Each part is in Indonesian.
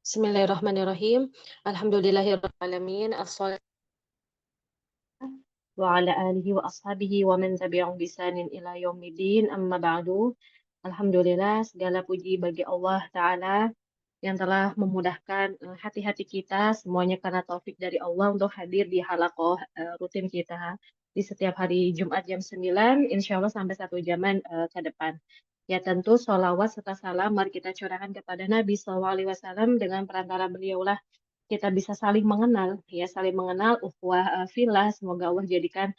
Bismillahirrahmanirrahim. Alhamdulillahirabbil alamin. Assalatu wa ala alihi wa ashabihi wa man tabi'ahum bi ihsanin ila yaumiddin. Amma ba'du. Alhamdulillah segala puji bagi Allah Ta'ala yang telah memudahkan hati-hati kita semuanya karena taufik dari Allah untuk hadir di halaqah rutin kita di setiap hari Jumat jam 9, insya Allah sampai 1 jaman ke depan. Ya tentu sholawat serta salam mari kita curahkan kepada Nabi SAW dengan perantara beliaulah kita bisa saling mengenal, ya saling mengenal ukhuwah fillah. Semoga Allah jadikan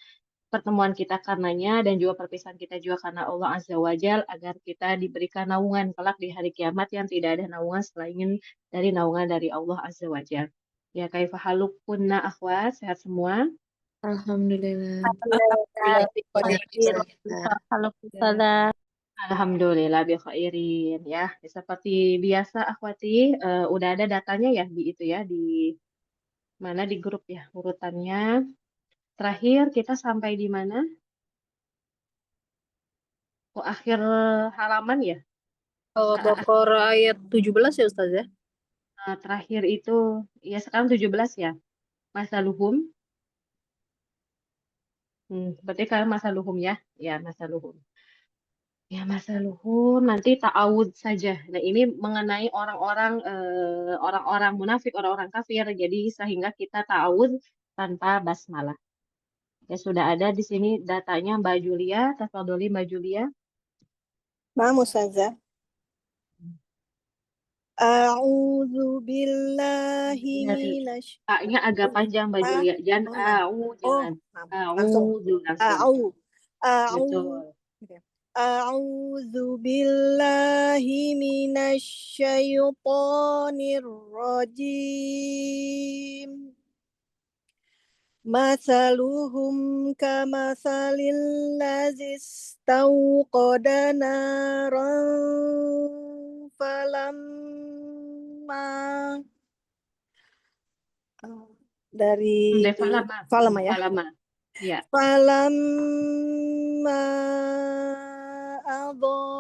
pertemuan kita karenanya dan juga perpisahan kita juga karena Allah Azza wa Jal agar kita diberikan naungan kelak di hari kiamat yang tidak ada naungan selain dari naungan dari Allah Azza wa Jal. Ya kaifa halukunna akhwat, sehat semua? Alhamdulillah. Alhamdulillah, Bi khairin. Waalaikumsalam. Alhamdulillah bi khairin ya. Seperti biasa akhwati, udah ada datanya ya di itu ya di mana di grup ya urutannya. Terakhir kita sampai di mana? Oh, akhir halaman ya. Baqarah ayat 17 ya Ustaz ya? Terakhir itu ya sekarang 17 ya. Masaluhum. Berarti kalian masaluhum ya. Ya, masaluhum. Ya, masaluhum nanti ta'awud saja. Nah, ini mengenai orang-orang munafik, orang-orang kafir. Jadi sehingga kita ta'awud tanpa basmalah. Ya sudah ada di sini datanya Mbak Julia, tafadholi Mbak Julia. Maaf Ustazah. A'udzu billahi minasy. A-nya agak panjang Mbak Julia. Jangan jangan. langsung. Langsung. Betul. A'udzu billahi minasy syaithanir rajim. Masaluhum kamasalil ladzi istawqada naran falamma dari falama ya. Falama. Ya. Falamma adaat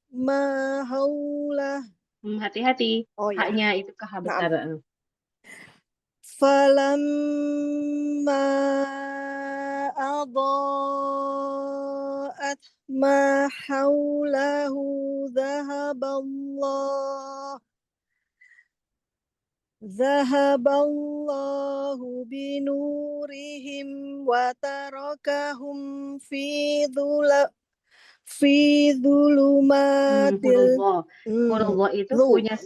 ma haulah. Hati-hati. Oh ya. Haknya itu ke ha besar. Falamma adaat ma haulahu zahaballahu binurihim wa tarakahum fi dhulumatil. Huruf itu punya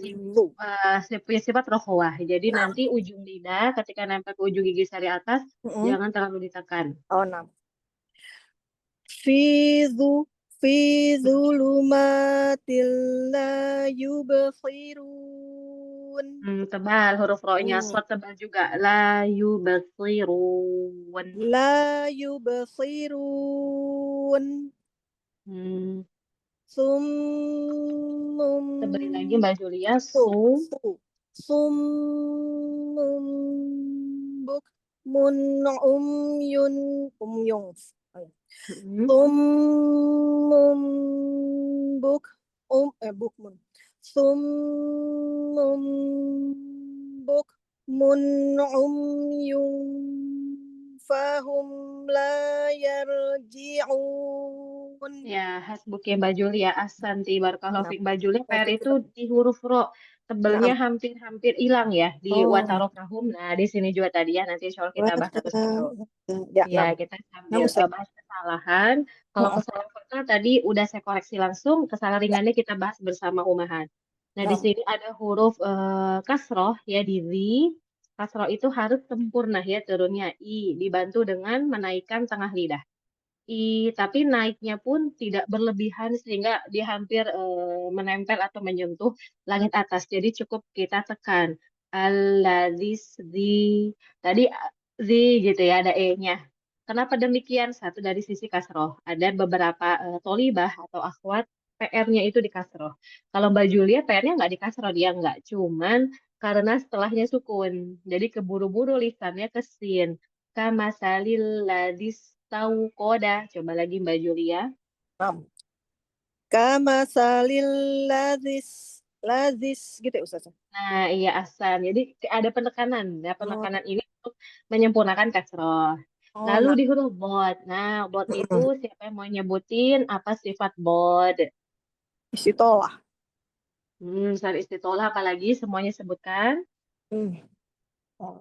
sifat rokhwah. Jadi nanti ujung lidah ketika nempel ke ujung gigi sari atas jangan terlalu ditekan. Oh, fi dhulumatil la yubsirun. Tebal huruf ro-nya, short tebal juga. La yubsirun. La yubsirun. Summum. Tebalin lagi Mbak Julia. Summum bukmun umyun. Summum bukmun. Summum bukmun umyun fahum la yarji'un. Ya, hasbuk ya Mbak Julia. Ahsanti barakallahu fiik Mbak Julia. PR itu di huruf ro. Tebelnya hampir-hampir hilang ya di watarokahum. Nah, di sini juga tadi ya. Nanti insya Allah kita bahas satu-satu. Ya, kita sambil bahas kesalahan. Kalau kesalahan fatal tadi udah saya koreksi langsung. Kesalahan ringannya kita bahas bersama Umahan. Nah, di sini ada huruf kasroh ya di zi. Kasroh itu harus sempurna ya turunnya. I dibantu dengan menaikkan tengah lidah. Tapi naiknya pun tidak berlebihan sehingga dia hampir menempel atau menyentuh langit atas. Jadi cukup kita tekan. Alladzis di tadi zi gitu ya ada e-nya. Kenapa demikian? Satu dari sisi kasroh. Ada beberapa tolibah atau akhwat PR-nya itu di kasroh. Kalau Mbak Julia PR-nya nggak di kasroh, dia nggak. Cuman karena setelahnya sukun. Jadi keburu-buru lisannya ke sin. Kamasalil ladis tahu koda. Coba lagi Mbak Julia. Kamasalil ladis lazis gitu ya Ustazah. Nah, iya Ahsan. Jadi ada penekanan. Nah, Oh, penekanan ini untuk menyempurnakan kasroh. Lalu nah. di huruf bod. Nah, bod itu siapa yang mau nyebutin apa sifat bod? Istitolah. Misal istitolah apalagi semuanya sebutkan. Oh,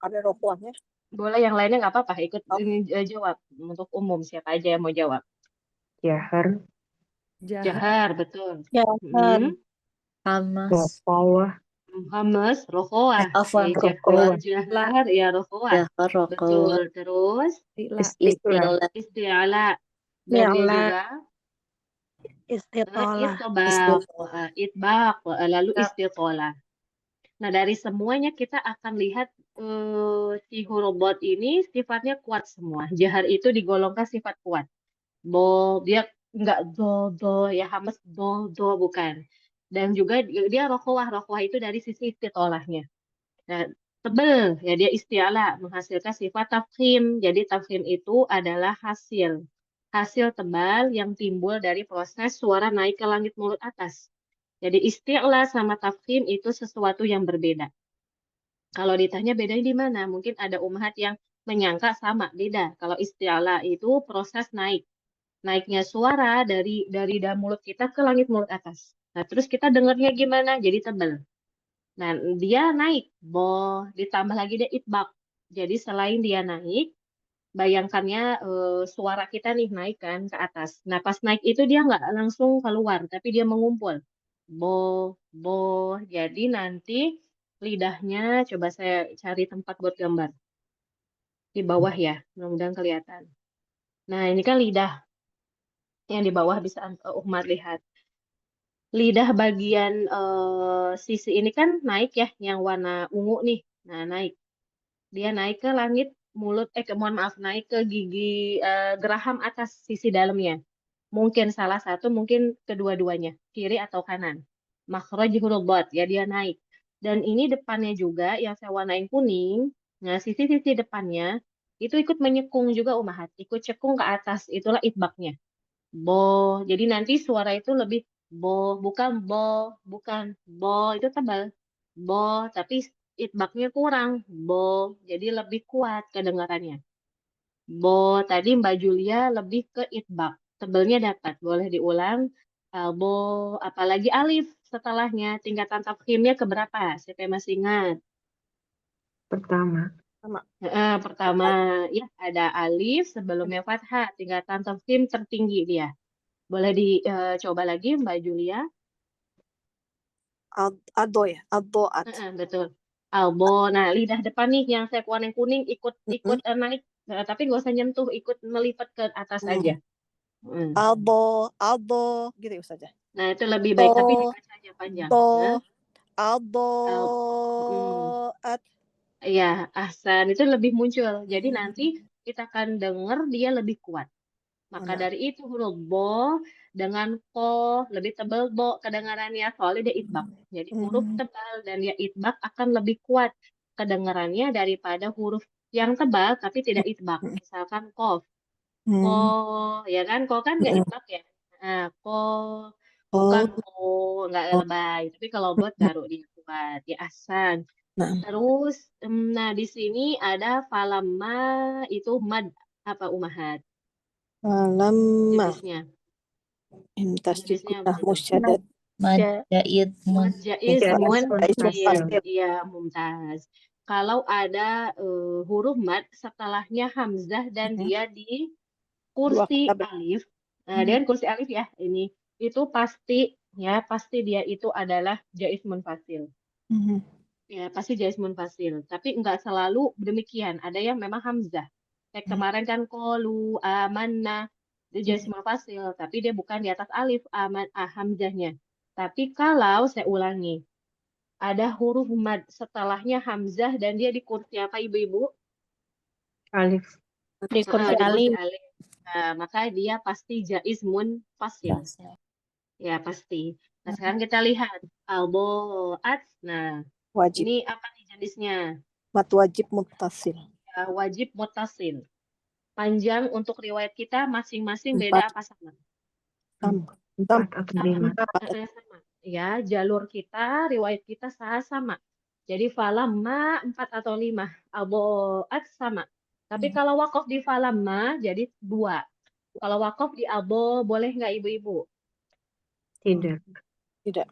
ada rokoannya. Boleh yang lainnya nggak apa-apa. Ikut ini jawab untuk umum siapa aja yang mau jawab. Jahar. Jahar, betul. Jahar. Hamas. Rokawah. Hamas, rokoah. Afwan, Jahar, rokoah. jahar, ya rokoah. Jahar, rokoah. Betul. Terus Istilah. isti'ala. Dan dia Mi'la. juga Istitolah. istibaq, itbaq, lalu istitolah. Nah, dari semuanya kita akan lihat si huruf bod ini sifatnya kuat semua. Jahar itu digolongkan sifat kuat. Dia enggak do, ya hamas do, bukan. Dan juga dia rokhwah itu dari sisi istitolahnya. Nah, tebel, ya dia istiala, menghasilkan sifat tafkhim. Jadi tafkhim itu adalah hasil tebal yang timbul dari proses suara naik ke langit mulut atas. Jadi isti'la sama tafkhim itu sesuatu yang berbeda. Kalau ditanya bedanya di mana? Mungkin ada ummahat yang menyangka sama, beda. Kalau isti'la itu proses naiknya suara dari dalam mulut kita ke langit mulut atas. Nah, terus kita dengarnya gimana? Jadi tebal. Nah, dia naik, ditambah lagi dia itbaq. Jadi selain dia naik, bayangkannya suara kita nih naik kan ke atas. Nah, pas naik itu dia nggak langsung keluar, tapi dia mengumpul. Bo. Jadi nanti lidahnya, coba saya cari tempat buat gambar. Di bawah ya, mudah-mudahan kelihatan. Nah, ini kan lidah yang di bawah bisa Uhmad lihat. Lidah bagian sisi ini kan naik ya, yang warna ungu nih. Nah, naik. Dia naik ke langit mulut, mohon maaf, naik ke gigi geraham atas sisi dalamnya. Mungkin salah satu, mungkin kedua-duanya, kiri atau kanan. Makhraj huruf dhat, ya dia naik. Dan ini depannya juga yang saya warnain kuning. Nah, sisi-sisi depannya itu ikut menyekung juga umahat, ikut cekung ke atas, itulah itbaknya. Jadi nanti suara itu lebih bukan itu tebal. Tapi itbaknya kurang, jadi lebih kuat kedengarannya. Tadi Mbak Julia lebih ke itbak, tebelnya dapat, boleh diulang. Apalagi alif setelahnya, tingkatan tafkhimnya keberapa? Siapa yang masih ingat? Pertama. Pertama, ya ada alif sebelumnya fathah, tingkatan tafkhim tertinggi dia. Boleh dicoba lagi Mbak Julia? Ado ya, adoat. Betul. Albo. Nah, lidah depan nih yang saya warna kuning ikut naik, tapi nggak usah nyentuh, ikut melipat ke atas aja. Aldo gitu ya Ustazah. Nah, itu lebih baik, tapi dibaca aja panjang. Adoat. Iya, ahsan itu lebih muncul. Jadi nanti kita akan dengar dia lebih kuat. Maka dari itu huruf dengan lebih tebal kedengarannya, soalnya dia itbak. Jadi huruf tebal dan dia itbak akan lebih kuat kedengarannya daripada huruf yang tebal tapi tidak itbak. Misalkan kof. Ya kan? Kan nggak itbak ya. Nah, bukan nggak lebay. Tapi kalau bot taruh dia kuat, ya ahsan. Terus, nah di sini ada falamma itu mad apa umahat? Jenisnya. Musyaddad. Mad Jaiz iya mumtaz. Kalau ada huruf mad setelahnya hamzah dan dia di kursi alif, dengan kursi alif ya ini itu pasti dia itu adalah jaiz munfasil. Ya pasti jaiz munfasil. Tapi enggak selalu demikian. Ada yang memang hamzah. Kayak kemarin kan qalu amanna itu jaiz munfasil, tapi dia bukan di atas alif hamzahnya. Tapi kalau saya ulangi, ada huruf mad setelahnya hamzah dan dia di kursi apa ibu-ibu? Alif. Di kursi alif. Nah, maka dia pasti jaiz munfasil. Ya pasti. Nah sekarang kita lihat alboat. Nah Wajib. ini apa nih jenisnya? Mat wajib muttasil. Wajib muttasil. Panjang untuk riwayat kita masing-masing beda apa sama? Empat atau lima. Sama. ya jalur kita, riwayat kita sama. Jadi falamma 4 atau 5, aboat sama. Tapi kalau wakof di falamma jadi 2. Kalau wakof di abo boleh nggak ibu-ibu? Tidak. Tidak.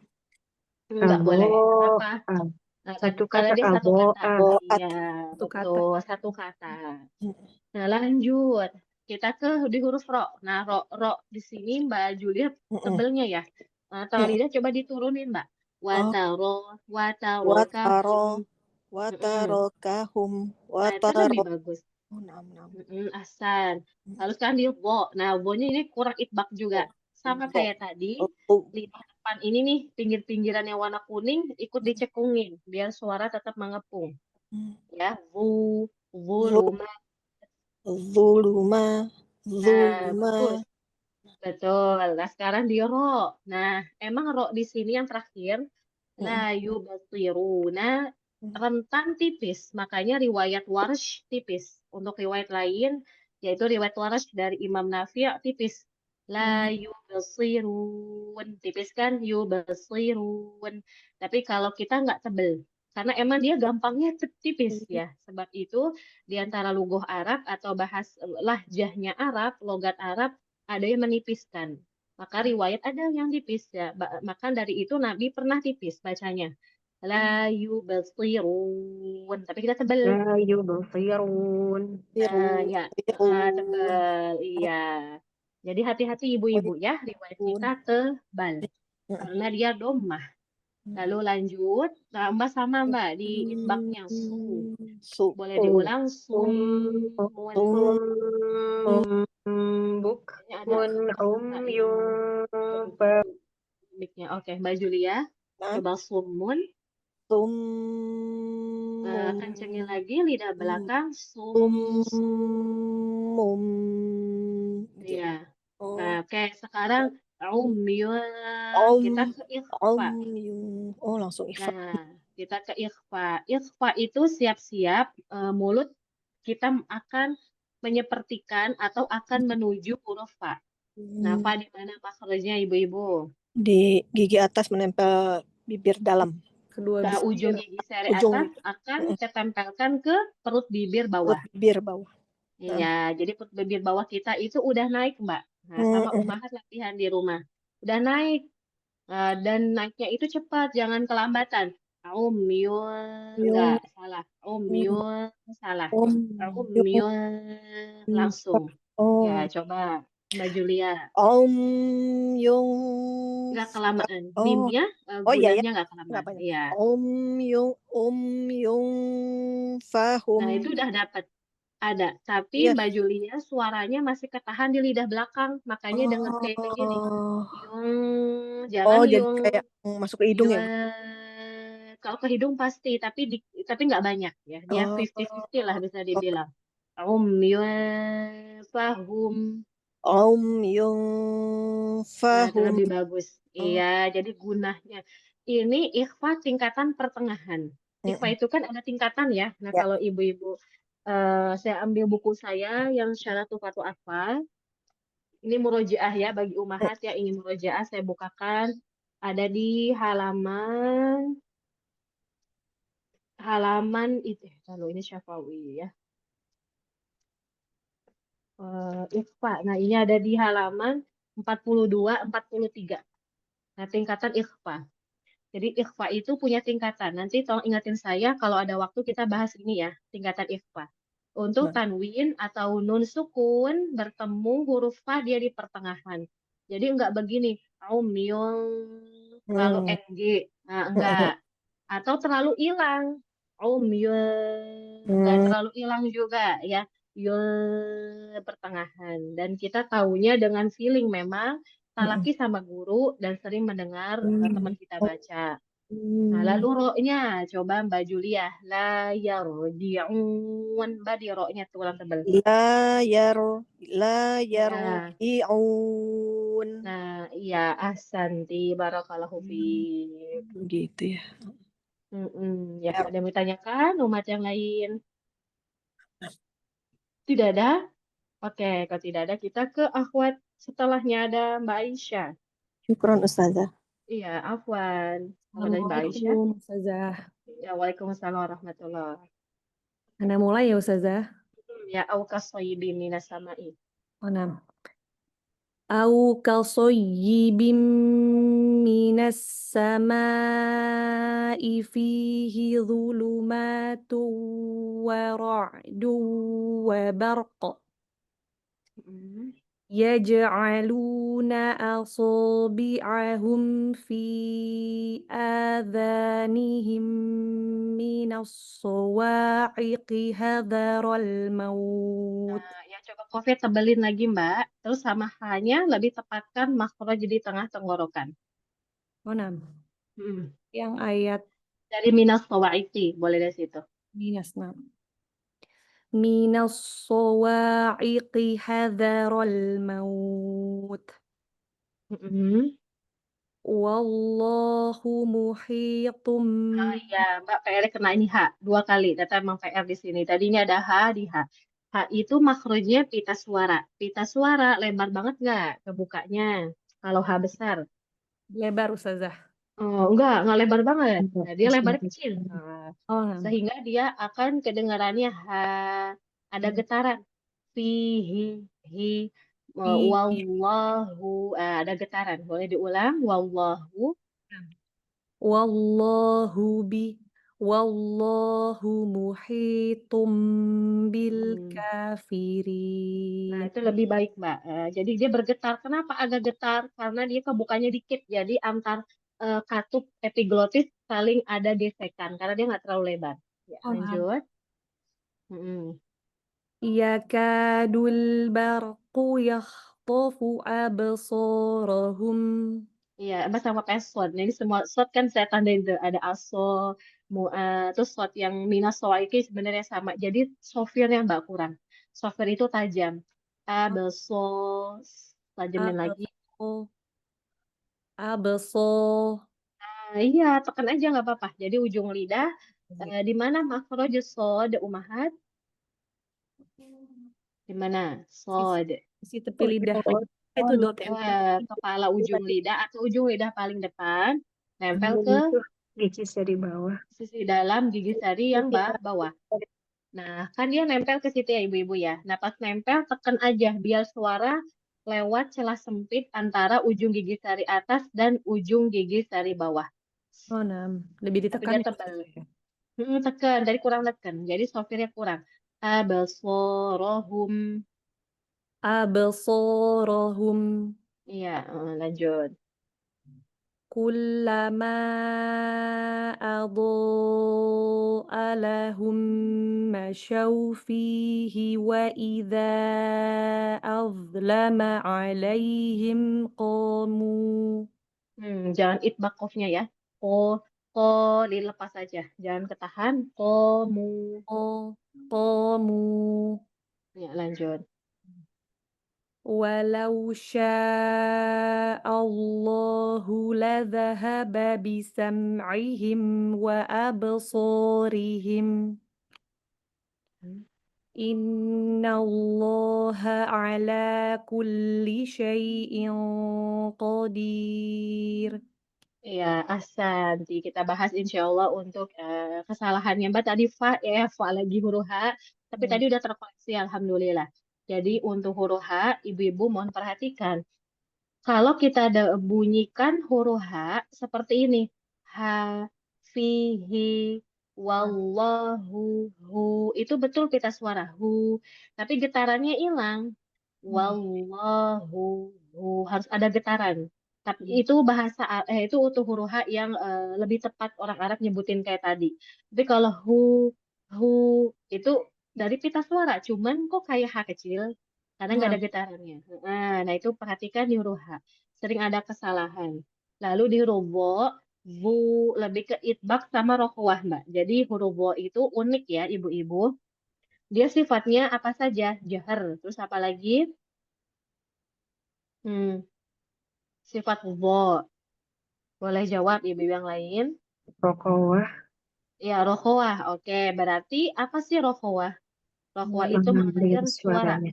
Nggak boleh. Kenapa? Aboat. Nah, Satu karena kata dia satu kata. aboat. Aboat. Iya, Satu kata. betul, satu kata. Hmm. Nah, lanjut. Kita ke di huruf ro. Nah, ro di sini Mbak Julia tebelnya ya. Tengah lidah coba diturunin, Mbak. Wataro, Wataro, kahum. watarokahum, Nah, itu lebih bagus. Oh, nam. Asan. Lalu sekarang di bo. Nah, bo-nya ini kurang itbak juga. Sama Bo. kayak tadi, Oh, lidah depan ini nih, pinggir-pinggiran yang warna kuning ikut dicekungin biar suara tetap mengepung. Ya, rumah. zuluma, Nah, bagus. Betul. Nah, sekarang di ro. Nah, emang ro di sini yang terakhir, la yubsiruna, rentan tipis. Makanya riwayat Warsh tipis. Untuk riwayat lain, yaitu riwayat Warsh dari Imam Nafi' tipis. La yubsirun. Tipis kan? Yubsirun. Tapi kalau kita nggak tebel. Karena emang dia gampangnya tipis ya. Sebab itu di antara lugoh Arab atau bahas lahjahnya Arab, logat Arab, ada yang menipiskan. Maka riwayat ada yang tipis ya. Maka dari itu Nabi pernah tipis bacanya. La yubsirun. Tapi kita tebel. La yubsirun. Ya, tebal. Iya. Jadi hati-hati ibu-ibu ya. Riwayat kita tebal. Karena dia domah. Lalu lanjut. Tambah sama Mbak di itbaknya. Su. Boleh diulang. Buk. Ini ada Umyun. mic-nya. Oke, Mbak Julia. Coba sumun. Kencengin lagi lidah belakang. Iya. Oke, sekarang umyun. Kita ke ikhfa. Oh, langsung ikhfa. Nah, kita ke ikhfa. Ikhfa itu siap-siap mulut kita akan menyepertikan atau akan menuju huruf fa. Nah, fa di mana makhrajnya ibu-ibu? Di gigi atas menempel bibir dalam. Kedua Nah, bibir. ujung gigi seri Ujung. atas akan ketempelkan ke perut bibir bawah. Bibir bawah. Iya, jadi perut bibir bawah kita itu udah naik, Mbak. Nah, sama ummahat latihan di rumah. Udah naik. Dan naiknya itu cepat, jangan kelambatan. Umyun, enggak, salah. Umyun, salah. Umyun, langsung. Ya, coba Mbak Julia. Yung Enggak kelamaan. Oh. Mimnya, Iya, gunanya enggak kelamaan. Iya. Yung fahum. Nah, itu udah dapat. Ada. Tapi Mbak Julia suaranya masih ketahan di lidah belakang. Makanya dengar kayak gini. Yung, jangan jadi yung. kayak masuk ke hidung ya. Kalau ke hidung pasti, tapi nggak banyak ya. Dia 50-50 lah bisa dibilang. Fahum. Yung Nah, itu fahum. lebih bagus. Iya, jadi gunanya. Ini ikhfa tingkatan pertengahan. Ikhfa itu kan ada tingkatan ya. Nah, kalau ibu-ibu, saya ambil buku saya yang Syaratul Fatu Atfal. Ini murojaah ya bagi umahat yang ingin murojaah, saya bukakan. Ada di halaman itu. Kalau ini Syafawi ya. Ikhfa. Nah, ini ada di halaman 42, 43. Nah, tingkatan ikhfa. Jadi ikhfa itu punya tingkatan. Nanti tolong ingatin saya kalau ada waktu kita bahas ini ya, tingkatan ikhfa. Untuk tanwin atau nun sukun bertemu huruf fa dia di pertengahan. Jadi enggak begini, umyun kalau ng, nah enggak. Atau terlalu hilang, umyun enggak terlalu hilang juga ya. Yul pertengahan. Dan kita taunya dengan feeling memang talaki sama guru dan sering mendengar teman kita baca. Nah, lalu ro-nya coba Mbak Julia. La yarji'un. Mbak di ro-nya tulang tebal. La yarji'un. Nah, iya ahsanti barakallahu fiik. Gitu ya. Ya, ada yang mau tanyakan umat yang lain? Tidak ada? Oke, kalau tidak ada kita ke akhwat setelahnya ada Mbak Aisyah. Syukron Ustazah. Iya, afwan. Selamat dari Mbak Aisyah. Assalamualaikum Ustazah. Ya, Waalaikumsalam warahmatullahi. Anda mulai ya Ustazah. Ya, au kasoyibin minas sama'i. Oh, nah. Au kasoyyibim minas samai fihi dhulumatun wa ra'dun wa barq Mm. yaj'aluna asabi'ahum fi adhanihim minas sawa'iqi hadharal maut. Nah, ya coba COVID tebelin lagi Mbak. Terus sama hanya lebih tepatkan makhraj di tengah tenggorokan. Oh, nah. Mm. Yang ayat Dari minas sawa'iqi, boleh dari situ. minus 6. Minas sawa'iqi hadharal maut. Mm. Wallahu muhitum. Ah, ya, Mbak PR kena ini H 2 kali. Data emang PR di sini. Tadinya ada H di H. H itu makhrajnya pita suara. Pita suara lebar banget nggak kebukanya? Kalau H besar. Lebar Ustazah. Oh, enggak lebar banget. Enggak, Nah, dia lebar Ustazah. kecil. Nah, Oh, nah. sehingga dia akan kedengarannya H. Ada getaran. Fihi, hi, Fi- wallahu. Ada getaran. Boleh diulang? Wallahu. Wallahu muhitum bil Hmm. Nah, kafirin. itu lebih baik, Mbak. Jadi dia bergetar. Kenapa agak getar? Karena dia kebukanya dikit. Jadi antar katup epiglotis saling ada gesekan. Karena dia nggak terlalu lebar. Ya, Oh, nah. lanjut. Mm-mm. Yakadul barqu yakhtafu absarahum. Iya, Mbak sama password. Nah, ini semua shot kan saya tandain tuh. Ada aso, terus shot yang minus sowaiki sebenarnya sama. Jadi software-nya Mbak kurang. Software itu tajam. Abeso, tajamin lagi. Absar. Absar. Nah, iya, tekan aja nggak apa-apa. Jadi ujung lidah, di mana makhraj sod umahat? Di mana? Sod. Si tepi lidah itu dot ya. Kepala ujung lidah atau ujung lidah paling depan, nempel ke Itu gigi dari bawah. sisi dalam gigi sari yang bawah. Nah, kan dia nempel ke situ ya ibu-ibu ya. Nah, pas nempel tekan aja biar suara lewat celah sempit antara ujung gigi sari atas dan ujung gigi sari bawah. Oh, nah. Lebih Tapi ditekan dia ya. tebal. Tekan, dari kurang tekan. Jadi software-nya kurang. Abasorohum. Absarahum. Iya, lanjut. Kullama adha'a lahum masyaw fihi wa idza azlama alaihim qamu. Jangan itbaq qafnya ya. Ko, ko, dilepas aja. Jangan ketahan. Komu. Qamu. Ya, lanjut. Walau sya'allahu ladhahaba bisam'ihim wa absarihim. Innallaha ala kulli syai'in qadir. Ya, Ahsanti. Kita bahas insya Allah untuk kesalahannya Mbak tadi fa ya, fa lagi huruf H. Tapi tadi udah terkoreksi Alhamdulillah. Jadi untuk huruf H, ibu-ibu mohon perhatikan. Kalau kita ada bunyikan huruf H seperti ini. Ha, fihi, wallahu, hu. Itu betul pita suara. Hu. Tapi getarannya hilang. Wallahu, hu. Harus ada getaran. Tapi itu bahasa, itu untuk huruf H yang lebih tepat orang Arab nyebutin kayak tadi. Tapi kalau hu, itu dari pita suara. Cuman kok kayak H kecil. Karena nggak ada getarannya. Nah, itu perhatikan di huruf H. Sering ada kesalahan. Lalu di huruf wo, vu lebih ke itbak sama rokhwah, Mbak. Jadi huruf wo itu unik ya, ibu-ibu. Dia sifatnya apa saja? Jahar. Terus apa lagi? Hmm, sifat wo. Boleh jawab ibu yang lain? Rokowah. Ya, rokhwah. Oke, berarti apa sih rokhwah? Rokhwah itu Mengalir mengalir suara. suaranya.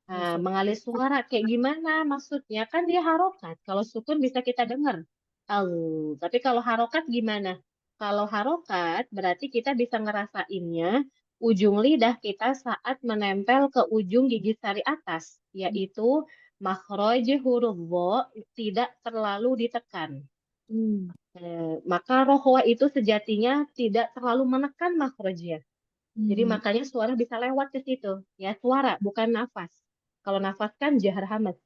Nah, mengalir suara kayak gimana maksudnya? Kan dia harokat. Kalau sukun bisa kita dengar. Al. Tapi kalau harokat gimana? Kalau harokat berarti kita bisa ngerasainnya ujung lidah kita saat menempel ke ujung gigi sari atas, yaitu makhraj huruf dha tidak terlalu ditekan. Maka rohwa itu sejatinya tidak terlalu menekan makhrajnya. Jadi makanya suara bisa lewat ke situ. Ya, suara bukan nafas. Kalau nafas kan jahar hamad.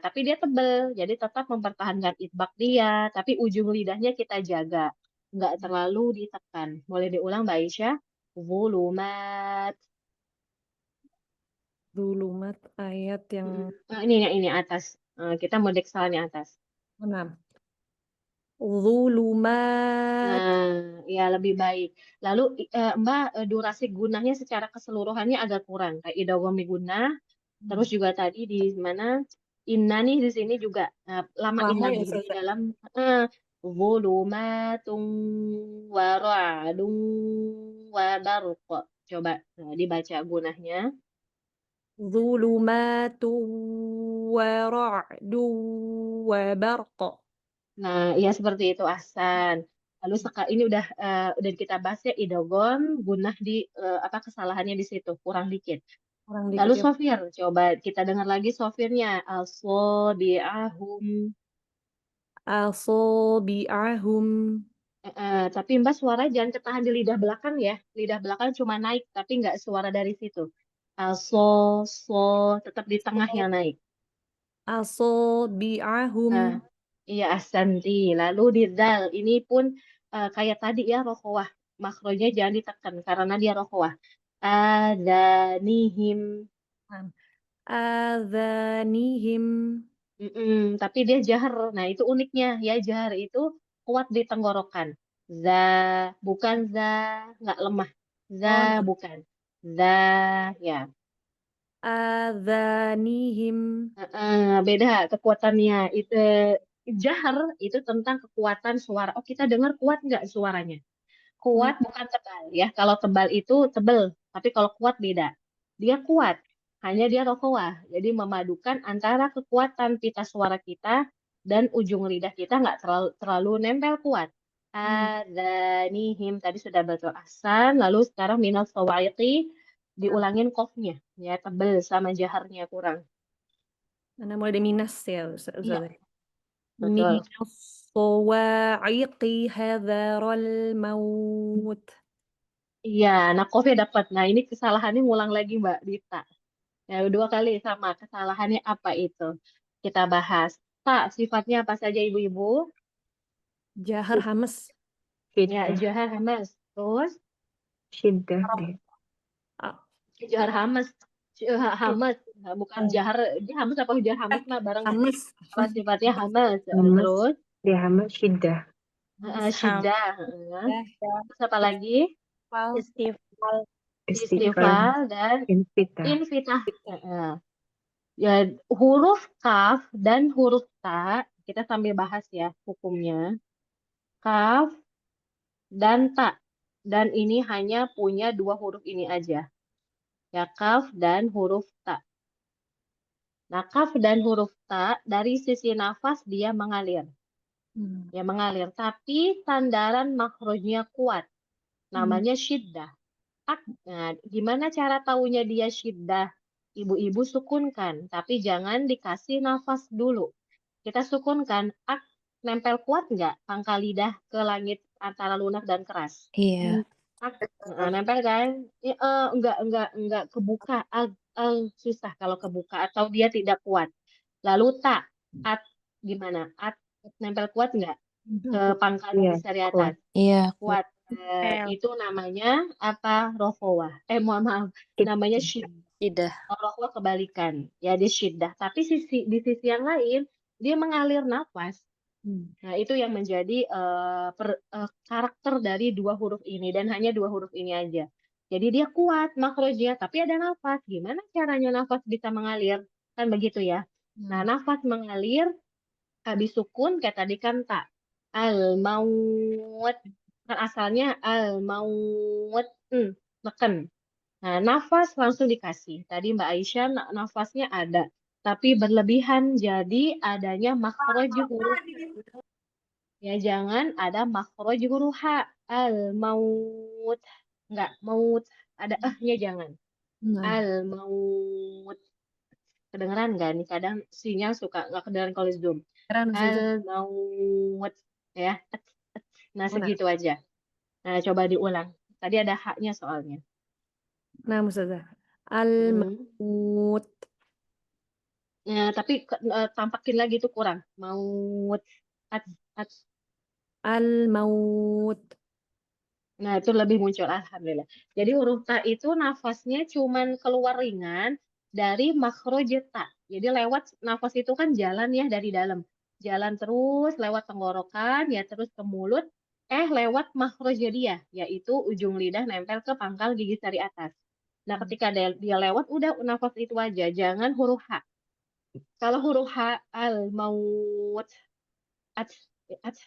Tapi dia tebel, jadi tetap mempertahankan itbak dia, tapi ujung lidahnya kita jaga, nggak terlalu ditekan. Boleh diulang, Mbak Aisyah? Zulumat. Zulumat ayat yang Ini atas. Kita mau deksalnya atas. 6. Zulumat. Nah, ya lebih baik. Lalu Mbak, durasi gunahnya secara keseluruhannya agak kurang. Kayak idghami gunah, terus juga tadi di mana inna nih di sini juga lama Lama inna ya, di Ustazah? dalam zulumatun wa ra'dun wa barq. Coba dibaca gunahnya. Zulumatu wa ra'du wa barq. Nah, iya seperti itu Ahsan. Lalu ini udah kita bahas ya idgham, gunah di apa kesalahannya di situ kurang dikit. Kurang Lalu dikit ya. Sofir, coba kita dengar lagi Sofirnya. Asobi'ahum. Asobi'ahum. Tapi Mbak suara jangan ketahan di lidah belakang ya. Lidah belakang cuma naik, tapi nggak suara dari situ. Tetap di tengah yang naik. Asobi'ahum. Nah, iya Asanti. Lalu di dal, ini pun kayak tadi ya rokhwah. Makronya jangan ditekan karena dia rokhwah. Adanihim. Adhanihim. Tapi dia jahar. Nah, itu uniknya ya jahar itu kuat di tenggorokan. Za, bukan za, nggak lemah. Za, Oh, gitu. bukan. Za, ya. Adhanihim. Beda kekuatannya. Itu jahar itu tentang kekuatan suara. Oh, kita dengar kuat nggak suaranya? Kuat bukan tebal ya. Kalau tebal itu tebel, tapi kalau kuat beda. Dia kuat, hanya dia rokoah. Jadi memadukan antara kekuatan pita suara kita dan ujung lidah kita nggak terlalu nempel kuat. Adanihim tadi sudah betul asan, lalu sekarang minal sawaiti diulangin kofnya ya tebel sama jaharnya kurang. Mana mulai dari minas ya, Iya, Ustazah. betul. Minas sawa'iqi hadharal maut. Iya, nah kofnya dapat. Nah ini kesalahannya ngulang lagi Mbak Dita. Ya, dua kali sama. Kesalahannya apa itu? Kita bahas. Tak, sifatnya apa saja ibu-ibu? Jahar hamas. Ya, Syiddah. jahar hamas. Terus, Syiddah deh. jahar hamas. Hamas. Nah, bukan jahar. Dia hamas apa jahar hamas mah bareng. Hamas. Apa sifatnya hamas. Hamas. Terus, Dia hamas syiddah. syiddah. Terus apa lagi? Istighfar. Istifal dan Infitah. infitah. Ya, huruf kaf dan huruf ta, kita sambil bahas ya hukumnya. Kaf dan ta. Dan ini hanya punya dua huruf ini aja. Ya, kaf dan huruf ta. Nah, kaf dan huruf ta dari sisi nafas dia mengalir. Ya, mengalir. Tapi sandaran makhrajnya kuat. Namanya syiddah. Nah, gimana cara taunya dia syiddah? Ibu-ibu sukunkan, tapi jangan dikasih nafas dulu. Kita sukunkan, nempel kuat nggak pangkal lidah ke langit antara lunak dan keras? Iya. Nempel kan? Enggak kebuka. Susah kalau kebuka atau dia tidak kuat. Lalu gimana? Nempel kuat nggak ke pangkal Iya, gigi sari kuat. atas? Iya. Kuat. Itu namanya apa? Rokhawah. Mohon maaf. Namanya Tidak. rokhawah kebalikan. Ya, dia syiddah. Tapi di sisi yang lain, dia mengalir nafas. Nah, itu yang menjadi karakter dari dua huruf ini dan hanya dua huruf ini aja. Jadi dia kuat makhrajnya, tapi ada nafas. Gimana caranya nafas bisa mengalir? Kan begitu ya. Nah, nafas mengalir habis sukun kayak tadi kan tak al-maut kan asalnya al-maut neken. Nah, nafas langsung dikasih. Tadi Mbak Aisyah nafasnya ada. tapi berlebihan jadi adanya makhraj huruf. Ya jangan ada makhraj huruf H. Al maut. Enggak, maut. Ada nya jangan. Nah, Al maut. Kedengeran nggak nih? Kadang sinyal suka nggak kedengeran kalau Zoom. keren Ustazah. Al maut. Ya. Nah, Nah, segitu aja. Nah, coba diulang. Tadi ada haknya soalnya. nah Ustazah. Hmm. Al-maut. Ya, tapi tampakin lagi itu kurang. Maut. At, at. Al-maut. Nah, itu lebih muncul. Alhamdulillah. Jadi huruf ta itu nafasnya cuman keluar ringan dari makhraj ta. Jadi lewat nafas itu kan jalan ya dari dalam. Jalan terus lewat tenggorokan, ya terus ke mulut. Lewat makhraj dia, yaitu ujung lidah nempel ke pangkal gigi sari atas. Nah, ketika dia lewat, udah nafas itu aja. Jangan huruf H. Kalau huruf H, al maut, at, at,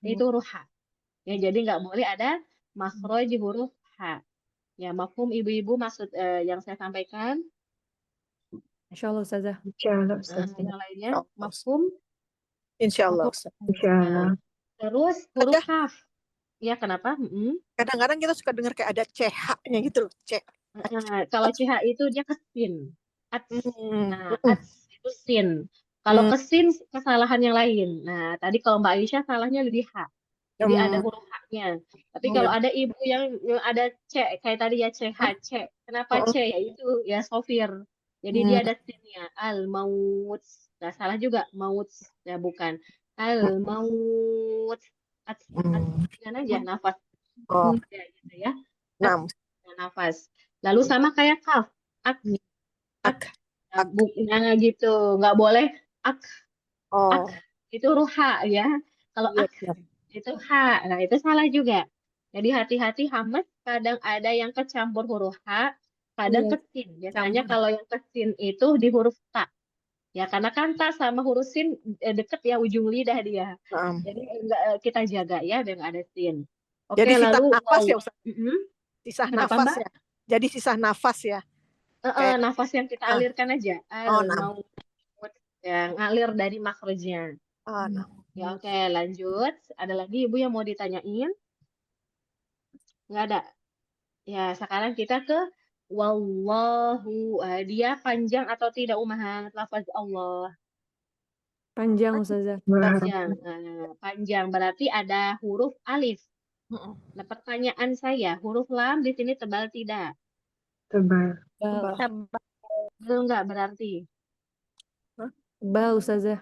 itu huruf H. Ya, jadi nggak boleh ada makhraj huruf H. Ya, mafhum ibu-ibu maksud yang saya sampaikan. Insya Allah Ustazah. Insyaallah Ustaz. Yang lainnya, Insya Allah. mafhum. Insya Allah. Mafhum. Ustaz. Insyaallah. Terus huruf kaf. Ya, kenapa? Kadang-kadang kita suka dengar kayak ada CH-nya gitu loh. C. Kalau CH itu dia ke sin. Ats. Nah, Mm. ats itu sin. Kalau ke sin, kesalahan yang lain. Nah, tadi kalau Mbak Aisyah salahnya di H. Jadi ada huruf H-nya. Tapi kalau ada ibu yang ada C, kayak tadi ya CH, C. Kenapa C? Ya itu ya sofir. Jadi dia ada sinnya. Al maut. Nah, salah juga. Maut. Ya bukan. Al maut. Ats. Dengan aja nafas. Oh, Ya, gitu ya. nah. Nafas. Lalu sama kayak kaf. Ak. Ak. Nah, gitu. Nggak boleh ak. Oh, Itu huruf H ya. Kalau iya, ak itu H. Nah, itu salah juga. Jadi hati-hati hamas kadang ada yang kecampur huruf H, kadang Iya, kesin. Biasanya campur. kalau yang kesin itu di huruf ta. Ya, karena kan ta sama huruf sin deket ya ujung lidah dia. Jadi enggak, kita jaga ya biar nggak ada sin. Oke, Jadi sisa lalu nafas ya Ustaz? Sisa Kenapa, nafas Mbak? ya? Jadi sisa nafas ya? Kayak Nafas yang kita alirkan aja. Mau yang ngalir dari makhrajnya. nah. Ya, oke, lanjut. Ada lagi Ibu yang mau ditanyain? Nggak ada. Ya, sekarang kita ke wallahu. Dia panjang atau tidak Ummahat? Lafaz Allah. Panjang Ustazah. Panjang. Panjang berarti ada huruf alif. Nah, pertanyaan saya, huruf lam di sini tebal tidak? Tebal. Tebal enggak berarti? Tebal Ustazah.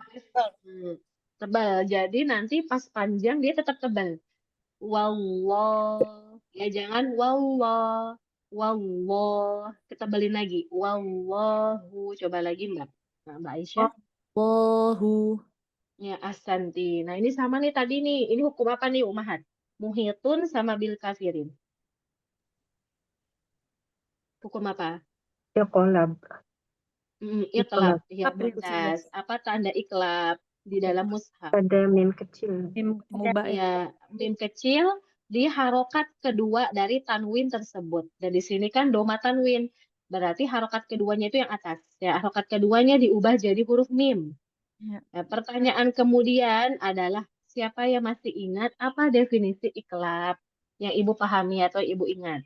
Tebal. Jadi nanti pas panjang dia tetap tebal. Wallah. Ya jangan wallah. Wallah. Kita beliin lagi. Wallahu. Coba lagi Mbak. Nah, Mbak Aisyah. Wallahu. Ya, asanti. Nah, ini sama nih tadi nih. Ini hukum apa nih, Ummahat? Muhitun sama bil kafirin. Hukum apa? Iqlab. Iqlab. Ya, Apa nih, mumtaz. Apa tanda iqlab di dalam mushaf? Pada mim kecil. Mim mubah ya. Ya, mim kecil di harokat kedua dari tanwin tersebut. Dan di sini kan doma tanwin. Berarti harokat keduanya itu yang atas. Ya, harokat keduanya diubah jadi huruf mim. Ya. Nah, pertanyaan kemudian adalah siapa yang masih ingat apa definisi iqlab yang Ibu pahami atau Ibu ingat?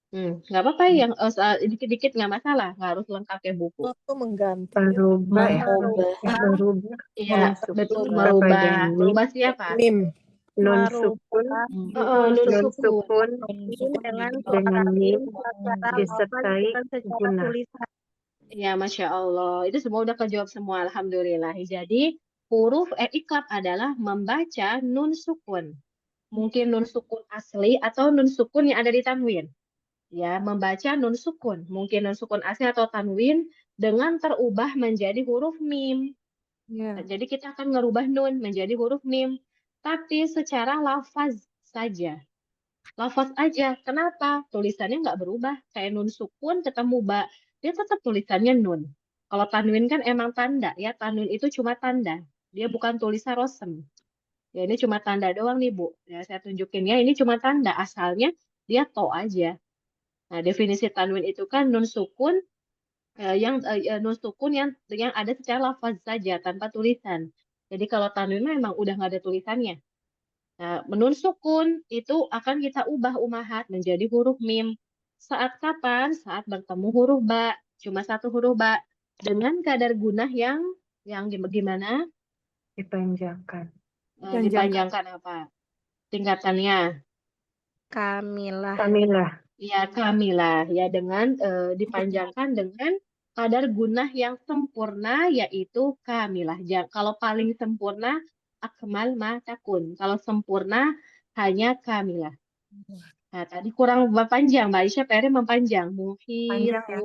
Nggak apa-apa yang dikit-dikit nggak masalah, nggak harus lengkap kayak buku. Itu mengganti. Merubah ya. Merubah. Iya, Nun betul sukun merubah. pada mim. Merubah siapa? Mim. Nun sukun. Nun Nun sukun. sukun dengan mim disertai gunah. Ya, Masya Allah. Itu semua udah kejawab semua, Alhamdulillah. Jadi, huruf iqlab adalah membaca nun sukun. Mungkin nun sukun asli atau nun sukun yang ada di tanwin. Ya, membaca nun sukun. Mungkin nun sukun asli atau tanwin dengan terubah menjadi huruf mim. Ya. Jadi kita akan ngerubah nun menjadi huruf mim. Tapi secara lafaz saja. Lafaz aja. Kenapa? Tulisannya nggak berubah. Kayak nun sukun ketemu ba. Dia tetap tulisannya nun. Kalau tanwin kan emang tanda ya. Tanwin itu cuma tanda. Dia bukan tulisan rosem. Ya ini cuma tanda doang nih Bu. Ya saya tunjukin ya. Ini cuma tanda. Asalnya dia to aja. Nah definisi tanwin itu kan nun sukun Nun sukun yang ada secara lafaz saja tanpa tulisan. Jadi kalau tanwin memang udah nggak ada tulisannya. Nah, nun sukun itu akan kita ubah umahat menjadi huruf mim. Saat kapan? Saat bertemu huruf ba. Cuma satu huruf ba. Dengan kadar gunah yang gimana? Dipanjangkan. Dipanjangkan apa? Tingkatannya. Kamilah. Kamilah. Ya, kamilah. Ya, dengan dipanjangkan dengan kadar gunah yang sempurna, yaitu kamilah. Kalau paling sempurna, akmal ma takun. Kalau sempurna, hanya kamilah. Nah, tadi kurang panjang, Mbak Aisyah. PR mempanjang. Panjang ya.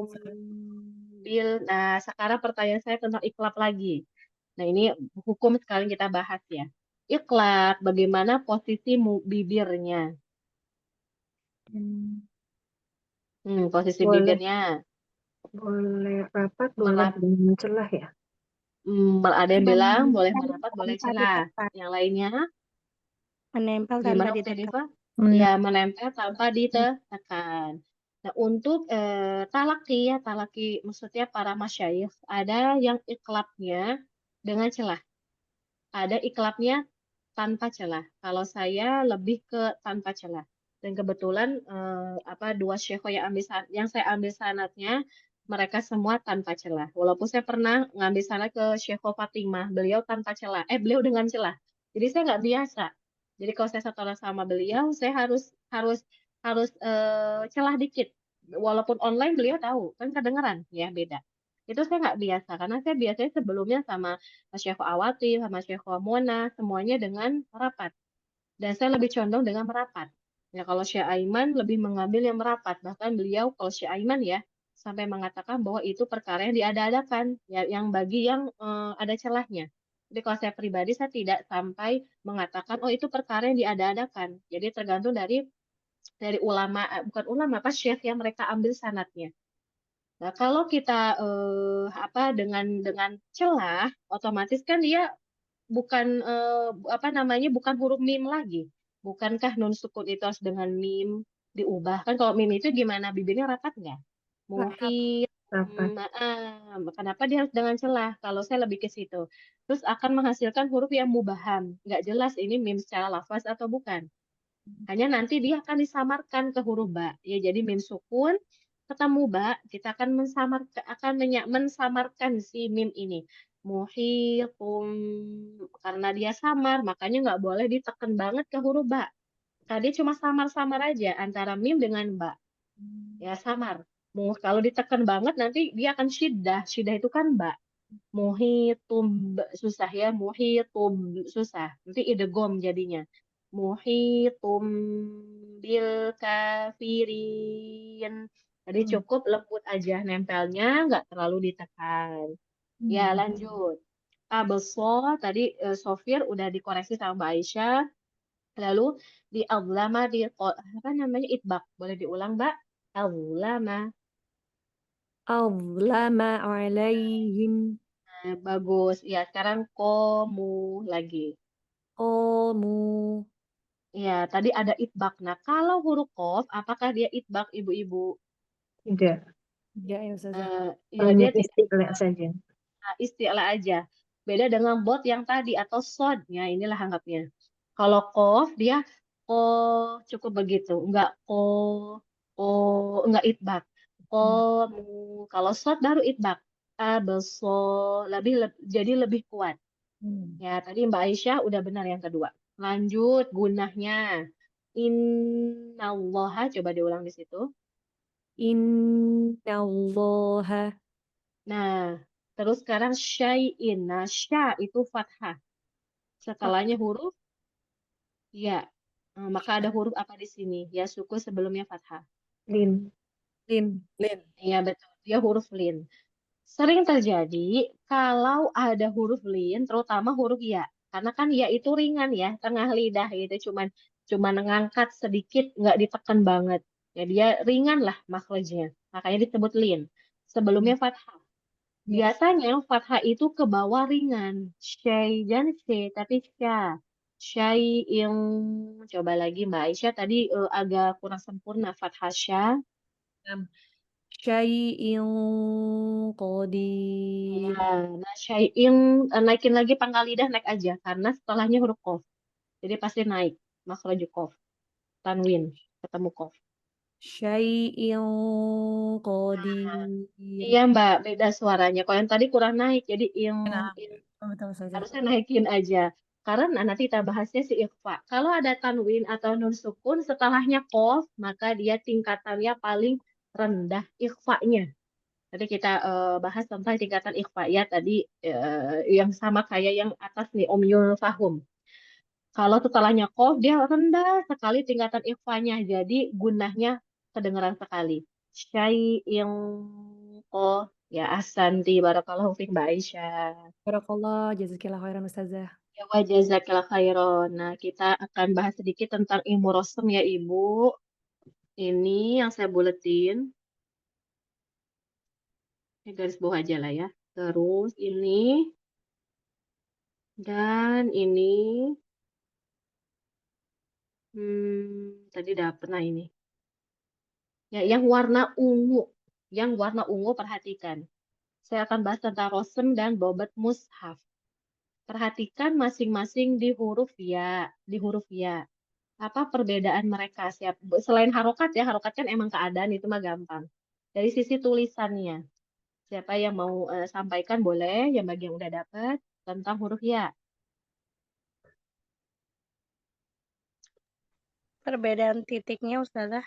Bil. Nah, sekarang pertanyaan saya tentang ikhlab lagi. Nah, ini hukum sekali kita bahas ya. Ikhlab, bagaimana posisi bibirnya? Posisi Boleh. bibirnya. Boleh rapat, boleh Merap, dengan celah ya. ada yang bilang boleh merapat, boleh celah. Yang lainnya, Menempel tanpa gimana ditekan. Muftarifa? Ya, menempel tanpa ditekan. Nah, untuk talaki ya, talaki maksudnya para masyayikh, ada yang iklabnya dengan celah. Ada iklabnya tanpa celah. Kalau saya lebih ke tanpa celah. Dan kebetulan dua syekh yang saya ambil sanadnya mereka semua tanpa celah. Walaupun saya pernah ngambil sanad ke Syekh Fatimah, beliau tanpa celah. Beliau dengan celah. Jadi saya nggak biasa. Jadi kalau saya satu orang sama beliau, saya harus harus harus celah dikit. Walaupun online beliau tahu, kan kedengeran ya beda. Itu saya nggak biasa karena saya biasanya sebelumnya sama Syekh Awati, sama Syekh Mona, semuanya dengan merapat. Dan saya lebih condong dengan merapat. Ya kalau Syekh Aiman lebih mengambil yang merapat. Bahkan beliau kalau Syekh Aiman ya sampai mengatakan bahwa itu perkara yang diada-adakan, ya, yang bagi yang ada celahnya. Jadi kalau saya pribadi saya tidak sampai mengatakan oh itu perkara yang diada-adakan. Jadi tergantung dari ulama, bukan ulama, apa syekh yang mereka ambil sanatnya. Nah, kalau kita dengan celah, otomatis kan dia bukan bukan huruf mim lagi. Bukankah nun sukun itu harus dengan mim diubah? Kan kalau mim itu gimana? Bibirnya rapat nggak? Muhit. Rapat. Kenapa dia harus dengan celah? Kalau saya lebih ke situ. Terus akan menghasilkan huruf yang mubaham. Nggak jelas ini mim secara lafaz atau bukan. Hanya nanti dia akan disamarkan ke huruf ba. Ya, jadi mim sukun ketemu ba, kita akan mensamarkan si mim ini. Muhitum, karena dia samar, makanya nggak boleh ditekan banget ke huruf ba. Tadi cuma samar-samar aja antara mim dengan ba. Ya, samar. Kalau ditekan banget nanti dia akan syiddah. Syiddah itu kan ba. Muhitum, susah ya. Muhitum, susah. Nanti idgham jadinya. Muhitum bil kafirin. Jadi cukup lembut aja nempelnya, nggak terlalu ditekan. Ya, lanjut. Abesol, tadi Sofir udah dikoreksi sama Mbak Aisyah. Lalu di Aulama, apa namanya, itbak. Boleh diulang, Mbak? Aulama. Azlama alaihim Bagus. Ya, sekarang komu lagi. qamu Ya, tadi ada itbak. Nah, kalau huruf kof, apakah dia itbak, ibu-ibu? Tidak. ya ya Ustazah. Ya, Hanya dia tidak istiqlal saja. istilah aja. Beda dengan bot yang tadi atau sodnya, inilah anggapnya. Kalau kof, dia ko cukup begitu. Ko, enggak itbak. Komu. Kalau sod baru itbak. Abeso, jadi lebih kuat. Ya, tadi Mbak Aisyah udah benar yang kedua. Lanjut, gunahnya. Innallaha, coba diulang di situ. Innallaha Nah, terus sekarang syai'in. Nah, sya itu fathah. Setelahnya huruf ya. Maka ada huruf apa di sini? Ya, suku sebelumnya fathah. Lin. lin Iya, betul. Dia huruf lin. Sering terjadi kalau ada huruf lin, terutama huruf ya. Karena kan ya itu ringan ya, tengah lidah gitu. Cuman ngangkat sedikit, nggak ditekan banget. Ya, dia ringan lah makhrajnya. Makanya disebut lin. Sebelumnya fathah. Biasanya fathah itu ke bawah ringan. Syai dan sy, tapi sya. Syai yang coba lagi Mbak Aisyah tadi agak kurang sempurna fathah sya. syai'in qadir. Nah, syai'in naikin lagi pangkal lidah naik aja karena setelahnya huruf qaf. Jadi pasti naik makhraj qaf. Tanwin ketemu qaf. Syai'in qadir. Iya Mbak, beda suaranya. Kalau yang tadi kurang naik, jadi Nah, in betul Ustazah. harusnya naikin aja. Karena nanti kita bahasnya si ikhfa. Kalau ada tanwin atau nun sukun setelahnya qaf, maka dia tingkatannya paling rendah ikhfanya. Nanti kita bahas tentang tingkatan ikhfa ya tadi yang sama kayak yang atas nih Yul Fahum. Kalau setelahnya qaf dia rendah sekali tingkatan ikhfanya. Jadi gunahnya kedengeran sekali. Syai'in qaf ya asanti barakallahu fiik Mbak Aisyah. Barakallah, jazakillah khairan Ustazah. Ya wa jazakillah khairan. Nah, kita akan bahas sedikit tentang ilmu rosem ya Ibu. Ini yang saya buletin. Ini garis bawah aja lah ya. Terus ini dan ini. Tadi udah pernah ini. Ya, yang warna ungu. Yang warna ungu perhatikan. Saya akan bahas tentang rosem dan bobot mushaf. Perhatikan masing-masing di huruf ya. Di huruf ya. Apa perbedaan mereka? Selain harokat ya, harokat kan emang keadaan itu mah gampang. Dari sisi tulisannya. Siapa yang mau sampaikan boleh, yang bagi yang udah dapat tentang huruf ya. Perbedaan titiknya Ustazah.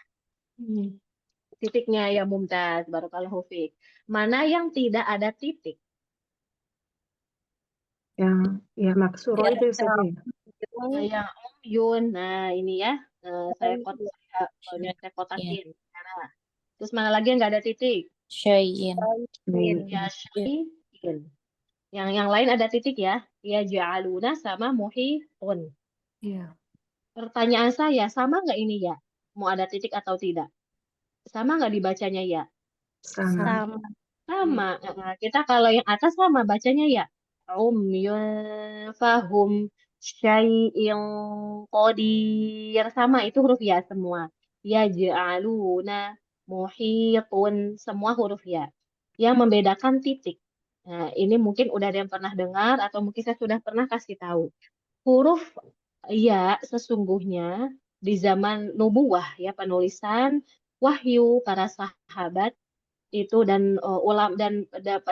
Titiknya ya Mumtaz, barakallahu fiik. Mana yang tidak ada titik? Yang ya maksuro itu ya Ustazah ya. Yang Yun. Nah, ini ya. Saya kotakin. Nah, terus mana lagi yang nggak ada titik? Syai'in. Ya, syai'in. Yang lain ada titik ya. Ya ja'aluna sama muhitun. Iya. Pertanyaan saya, sama nggak ini ya? Mau ada titik atau tidak? Sama nggak dibacanya ya? Sama. Sama. Kita kalau yang atas sama bacanya ya. Fahum syai'in qadir. Sama itu huruf ya semua. Ya ja'aluna muhitun. Semua huruf ya. Yang membedakan titik. Nah, ini mungkin udah ada yang pernah dengar atau mungkin saya sudah pernah kasih tahu. Huruf ya sesungguhnya di zaman nubuwah ya penulisan wahyu para sahabat itu dan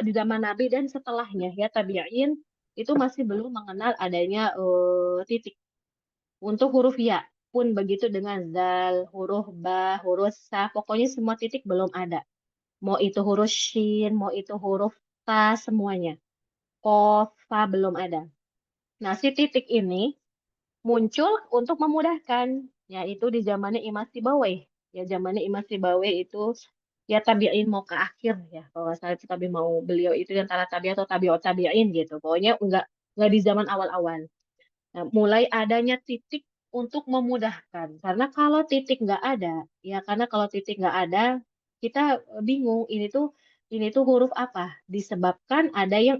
di zaman Nabi dan setelahnya ya tabi'in itu masih belum mengenal adanya titik untuk huruf ya pun begitu dengan zal, huruf ba, huruf sa, pokoknya semua titik belum ada. Mau itu huruf shin, mau itu huruf ta, semuanya. Qaf, fa belum ada. Nah, si titik ini muncul untuk memudahkan, yaitu di zamannya Imam Sibawayh. Ya, zamannya Imam Sibawayh itu ya tabi'in mau ke akhir ya. Kalau saya tapi mau beliau itu yang antara tabi atau tabi'ut tabi'in gitu. Pokoknya enggak di zaman awal-awal. Nah, mulai adanya titik untuk memudahkan. Karena kalau titik nggak ada, ya karena kalau titik nggak ada, kita bingung ini tuh huruf apa? Disebabkan ada yang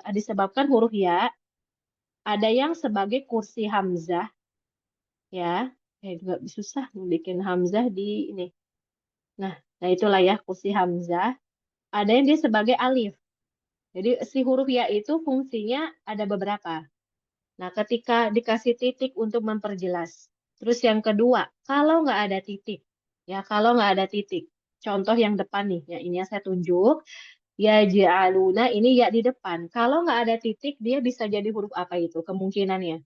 disebabkan huruf ya, ada yang sebagai kursi hamzah ya. Juga susah bikin hamzah di ini. Nah itulah ya kursi hamzah. Ada yang dia sebagai alif. Jadi si huruf ya itu fungsinya ada beberapa. Nah, ketika dikasih titik untuk memperjelas. Terus yang kedua, kalau nggak ada titik, ya kalau nggak ada titik. Contoh yang depan nih, ya ini yang saya tunjuk. Ya ja'aluna ini ya di depan. Kalau nggak ada titik, dia bisa jadi huruf apa itu kemungkinannya?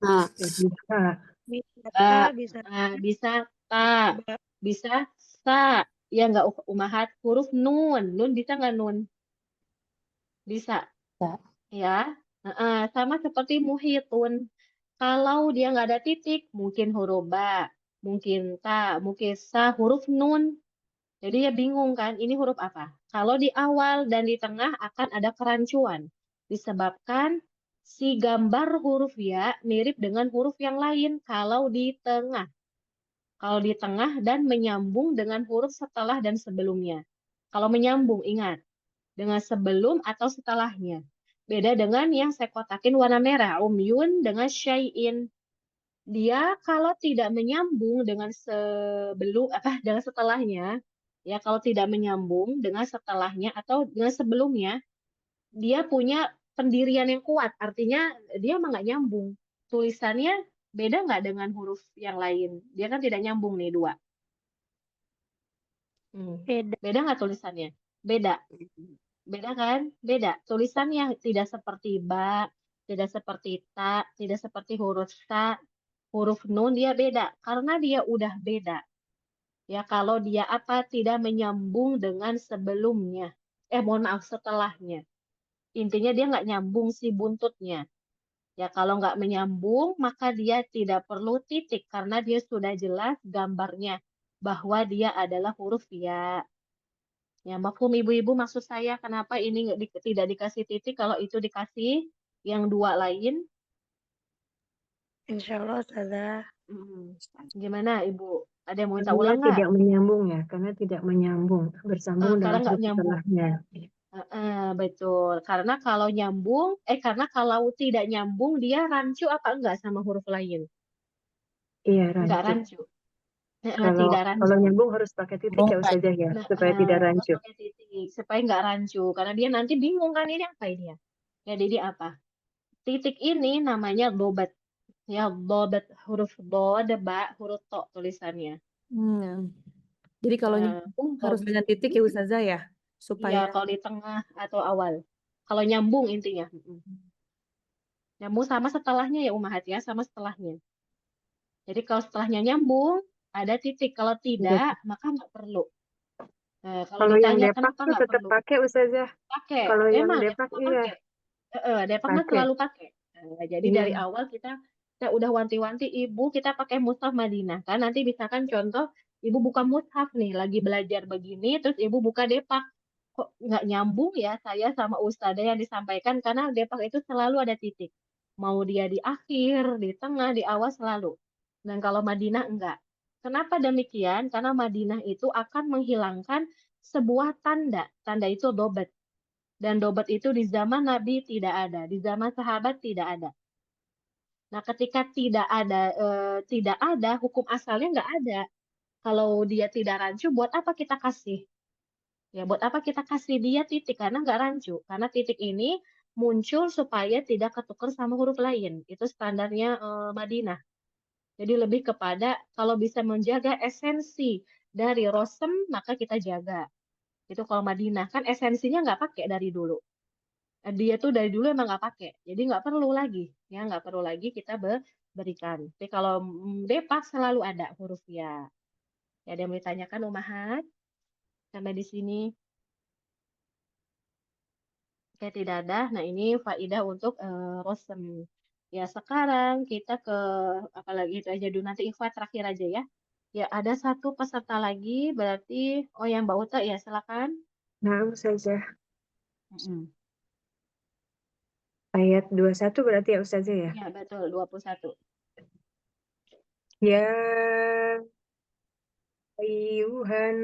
Nah, Ya, bisa. Bisa Bisa ta, bisa sa. Ya nggak umahat huruf nun. Nun bisa nggak nun? Bisa. Bisa. Ya. Sama seperti muhitun. Kalau dia nggak ada titik, mungkin huruf ba, mungkin ta, mungkin sa, huruf nun. Jadi ya bingung kan, ini huruf apa? Kalau di awal dan di tengah akan ada kerancuan. Disebabkan si gambar huruf ya mirip dengan huruf yang lain kalau di tengah. Kalau di tengah dan menyambung dengan huruf setelah dan sebelumnya. Kalau menyambung, ingat. Dengan sebelum atau setelahnya. Beda dengan yang saya kotakin warna merah. Umyun dengan syai'in. Dia kalau tidak menyambung dengan dengan setelahnya, Ya, kalau tidak menyambung dengan setelahnya atau dengan sebelumnya, dia punya pendirian yang kuat. Artinya dia emang nggak nyambung. Tulisannya beda nggak dengan huruf yang lain? Dia kan tidak nyambung nih dua. Beda. Beda nggak tulisannya? Beda. Beda kan? Beda. Tulisannya tidak seperti ba, tidak seperti ta, tidak seperti huruf ta, huruf nun dia beda. Karena dia udah beda. Ya, kalau dia apa tidak menyambung dengan sebelumnya. Mohon maaf, setelahnya. Intinya dia nggak nyambung si buntutnya. Ya, kalau nggak menyambung, maka dia tidak perlu titik karena dia sudah jelas gambarnya bahwa dia adalah huruf ya. Ya, mafhum ibu-ibu maksud saya kenapa ini tidak dikasih titik kalau itu dikasih yang dua lain? Insya Allah Ustazah. Gimana ibu? Ada yang mau minta Karena ulang nggak? tidak menyambung ya, karena tidak menyambung, bersambung Karena dengan nggak huruf nyambung. setelahnya. Betul. Karena kalau nyambung, karena kalau tidak nyambung dia rancu apa enggak sama huruf lain? Iya, Enggak rancu. rancu. Kalau Tidak rancu. nyambung harus pakai titik ya Ustazah ya, Nah, supaya tidak harus rancu. pakai titik supaya nggak rancu. Karena dia nanti bingung kan ini apa ini ya? Ya, jadi apa? Titik ini namanya dobat. Ya, dobat huruf do, ba, huruf to tulisannya. Jadi kalau Nah, nyambung harus dengan titik ya Ustazah ya, iya supaya kalau di tengah atau awal. Kalau nyambung intinya. Nyambung sama setelahnya ya Umahat ya, sama setelahnya. Jadi kalau setelahnya nyambung, ada titik. Kalau tidak, maka nggak perlu. Nah, kalau Kalau yang ditanya depak kenapa tuh nggak tetap perlu? pakai Ustazah. Pakai. Kalau yang Emang depak Depak mah iya, pakai. Depak mah pakai. selalu pakai. Nah, jadi Iya. dari awal kita udah wanti-wanti ibu kita pakai mushaf Madinah. Kan nanti misalkan contoh ibu buka mushaf nih, lagi belajar begini, terus ibu buka Depak. Kok nggak nyambung ya saya sama ustadzah yang disampaikan karena Depak itu selalu ada titik. Mau dia di akhir, di tengah, di awal selalu. Dan kalau Madinah enggak. Kenapa demikian? Karena Madinah itu akan menghilangkan sebuah tanda. Tanda itu dobat. Dan dobat itu di zaman Nabi tidak ada. Di zaman sahabat tidak ada. Nah, ketika tidak ada, hukum asalnya nggak ada. Kalau dia tidak rancu, buat apa kita kasih? Ya, buat apa kita kasih dia titik? Karena nggak rancu. Karena titik ini muncul supaya tidak ketukar sama huruf lain. Itu standarnya Madinah. Jadi lebih kepada kalau bisa menjaga esensi dari rosem, maka kita jaga. Itu kalau Madinah. Kan esensinya nggak pakai dari dulu. Dia tuh dari dulu emang nggak pakai. Jadi nggak perlu lagi. Ya, nggak perlu lagi kita berikan. Tapi kalau Depak selalu ada huruf ya. Ya, ada yang mau ditanyakan Umahat? Sampai di sini. Oke, tidak ada. Nah, ini faidah untuk rosem. Ya, sekarang kita ke apalagi itu aja dulu. Nanti ikhwat terakhir aja ya. Ya, ada satu peserta lagi. Berarti, yang Mbak Uta ya, silakan. Nah, Ustazah. Mm-mm. Ayat 21 berarti ya Ustazah ya. Ya, betul. 21. Ya ayyuhan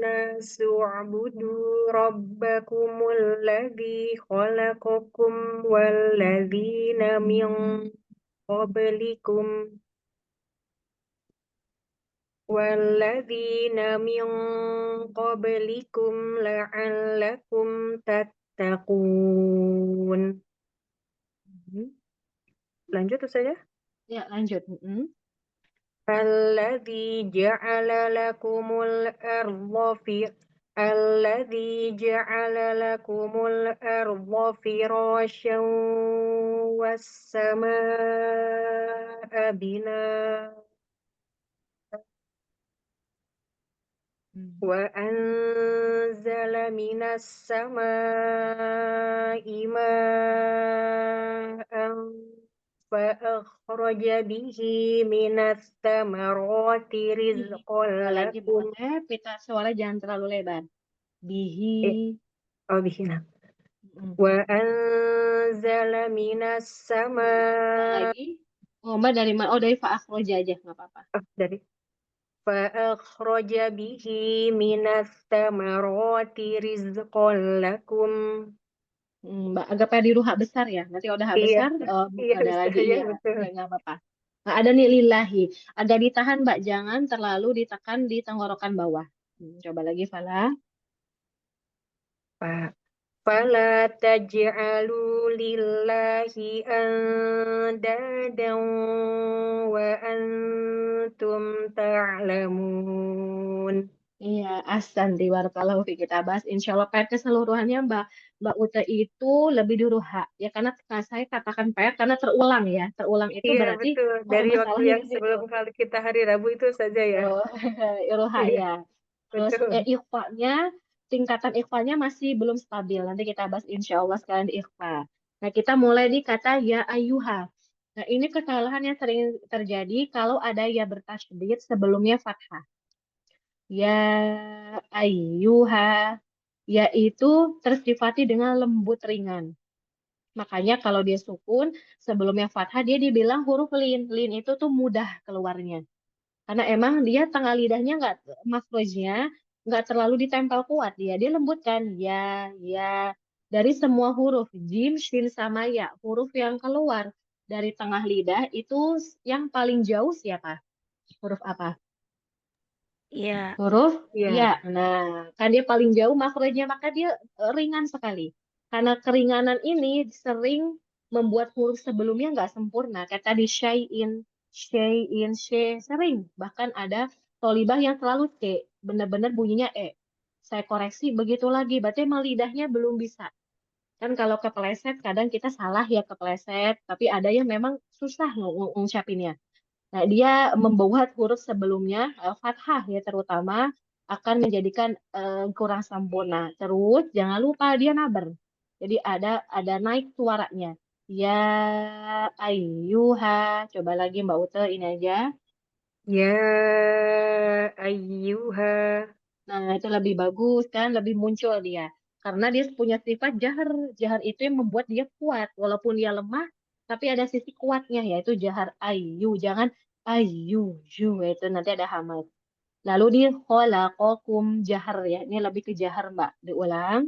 nasu u'budu rabbakumul ladzi khalaqakum wal ladzina min qablikum la'allakum tattaqun. Lanjut Ustazah. Ya, lanjut. Mm-mm. الذي جعل لكم الأرض فراشا والسماء بناء وأنزل من السماء ماء فأخرج به من الثمرات رزقا Lagi لكم. boleh, pita suara jangan terlalu lebar. Bihi. بهنا Mm. وأنزل من السماء Lagi. Mbak dari mana? Dari fa'akhroja aja, nggak apa-apa. dari فأخرج به من الثمرات رزقا لكم. Mbak agak pada ruha besar ya. Nanti kalau udah Iya, besar, iya ada Ustaz, lagi iya ya. betul. Ya nggak apa-apa. Nah, ada nih lillahi. Agak ditahan Mbak, jangan terlalu ditekan di tenggorokan bawah. Coba lagi, Fala. Fala taj'alu lillahi andadan wa antum ta'lamun. Iya, ahsanti barakallahu fi. Kita bahas insya Allah PR keseluruhannya Mbak Ute itu lebih dulu hak ya karena saya katakan PR karena terulang ya. Terulang itu Iya berarti betul, dari waktu masalahnya yang di situ. sebelum kali kita hari Rabu itu saja ya. Betul. Iroha Iya, ya. Terus betul. ikhfanya tingkatan ikhfanya masih belum stabil. Nanti kita bahas insya Allah sekalian di ikhfa. Nah, kita mulai di kata ya ayyuha. Nah, ini kesalahan yang sering terjadi kalau ada ya bertasydid sebelumnya fathah. Ya ayyuha, yaitu tersifati dengan lembut ringan. Makanya kalau dia sukun, sebelumnya fathah dia dibilang huruf lin. Lin itu tuh mudah keluarnya. Karena emang dia tengah lidahnya nggak, makhrajnya nggak terlalu ditempel kuat dia. Dia lembut kan. Ya, ya. Dari semua huruf, jim, shin, sama ya. Huruf yang keluar dari tengah lidah itu yang paling jauh siapa? Huruf apa? Iya. Huruf Iya. ya. Nah, kan dia paling jauh makhrajnya maka dia ringan sekali. Karena keringanan ini sering membuat huruf sebelumnya nggak sempurna. Kayak tadi syai'in, sering. Bahkan ada tolibah yang selalu c, benar-benar bunyinya e. Saya koreksi begitu lagi, berarti emang lidahnya belum bisa. Kan kalau kepleset kadang kita salah ya kepleset, tapi ada yang memang susah ngucapinnya. Nah, dia membuat huruf sebelumnya fathah ya terutama akan menjadikan kurang sempurna. Terus jangan lupa dia naber. Jadi ada naik suaranya. Ya ayyuha. Coba lagi Mbak Ute ini aja. Ya ayyuha. Nah, itu lebih bagus kan, lebih muncul dia. Karena dia punya sifat jahar. Jahar itu yang membuat dia kuat. Walaupun dia lemah, tapi ada sisi kuatnya, yaitu jahar ayu. Jangan ayu, itu nanti ada hamad. Lalu di khalaqakum jahar ya. Ini lebih ke jahar, Mbak. Diulang.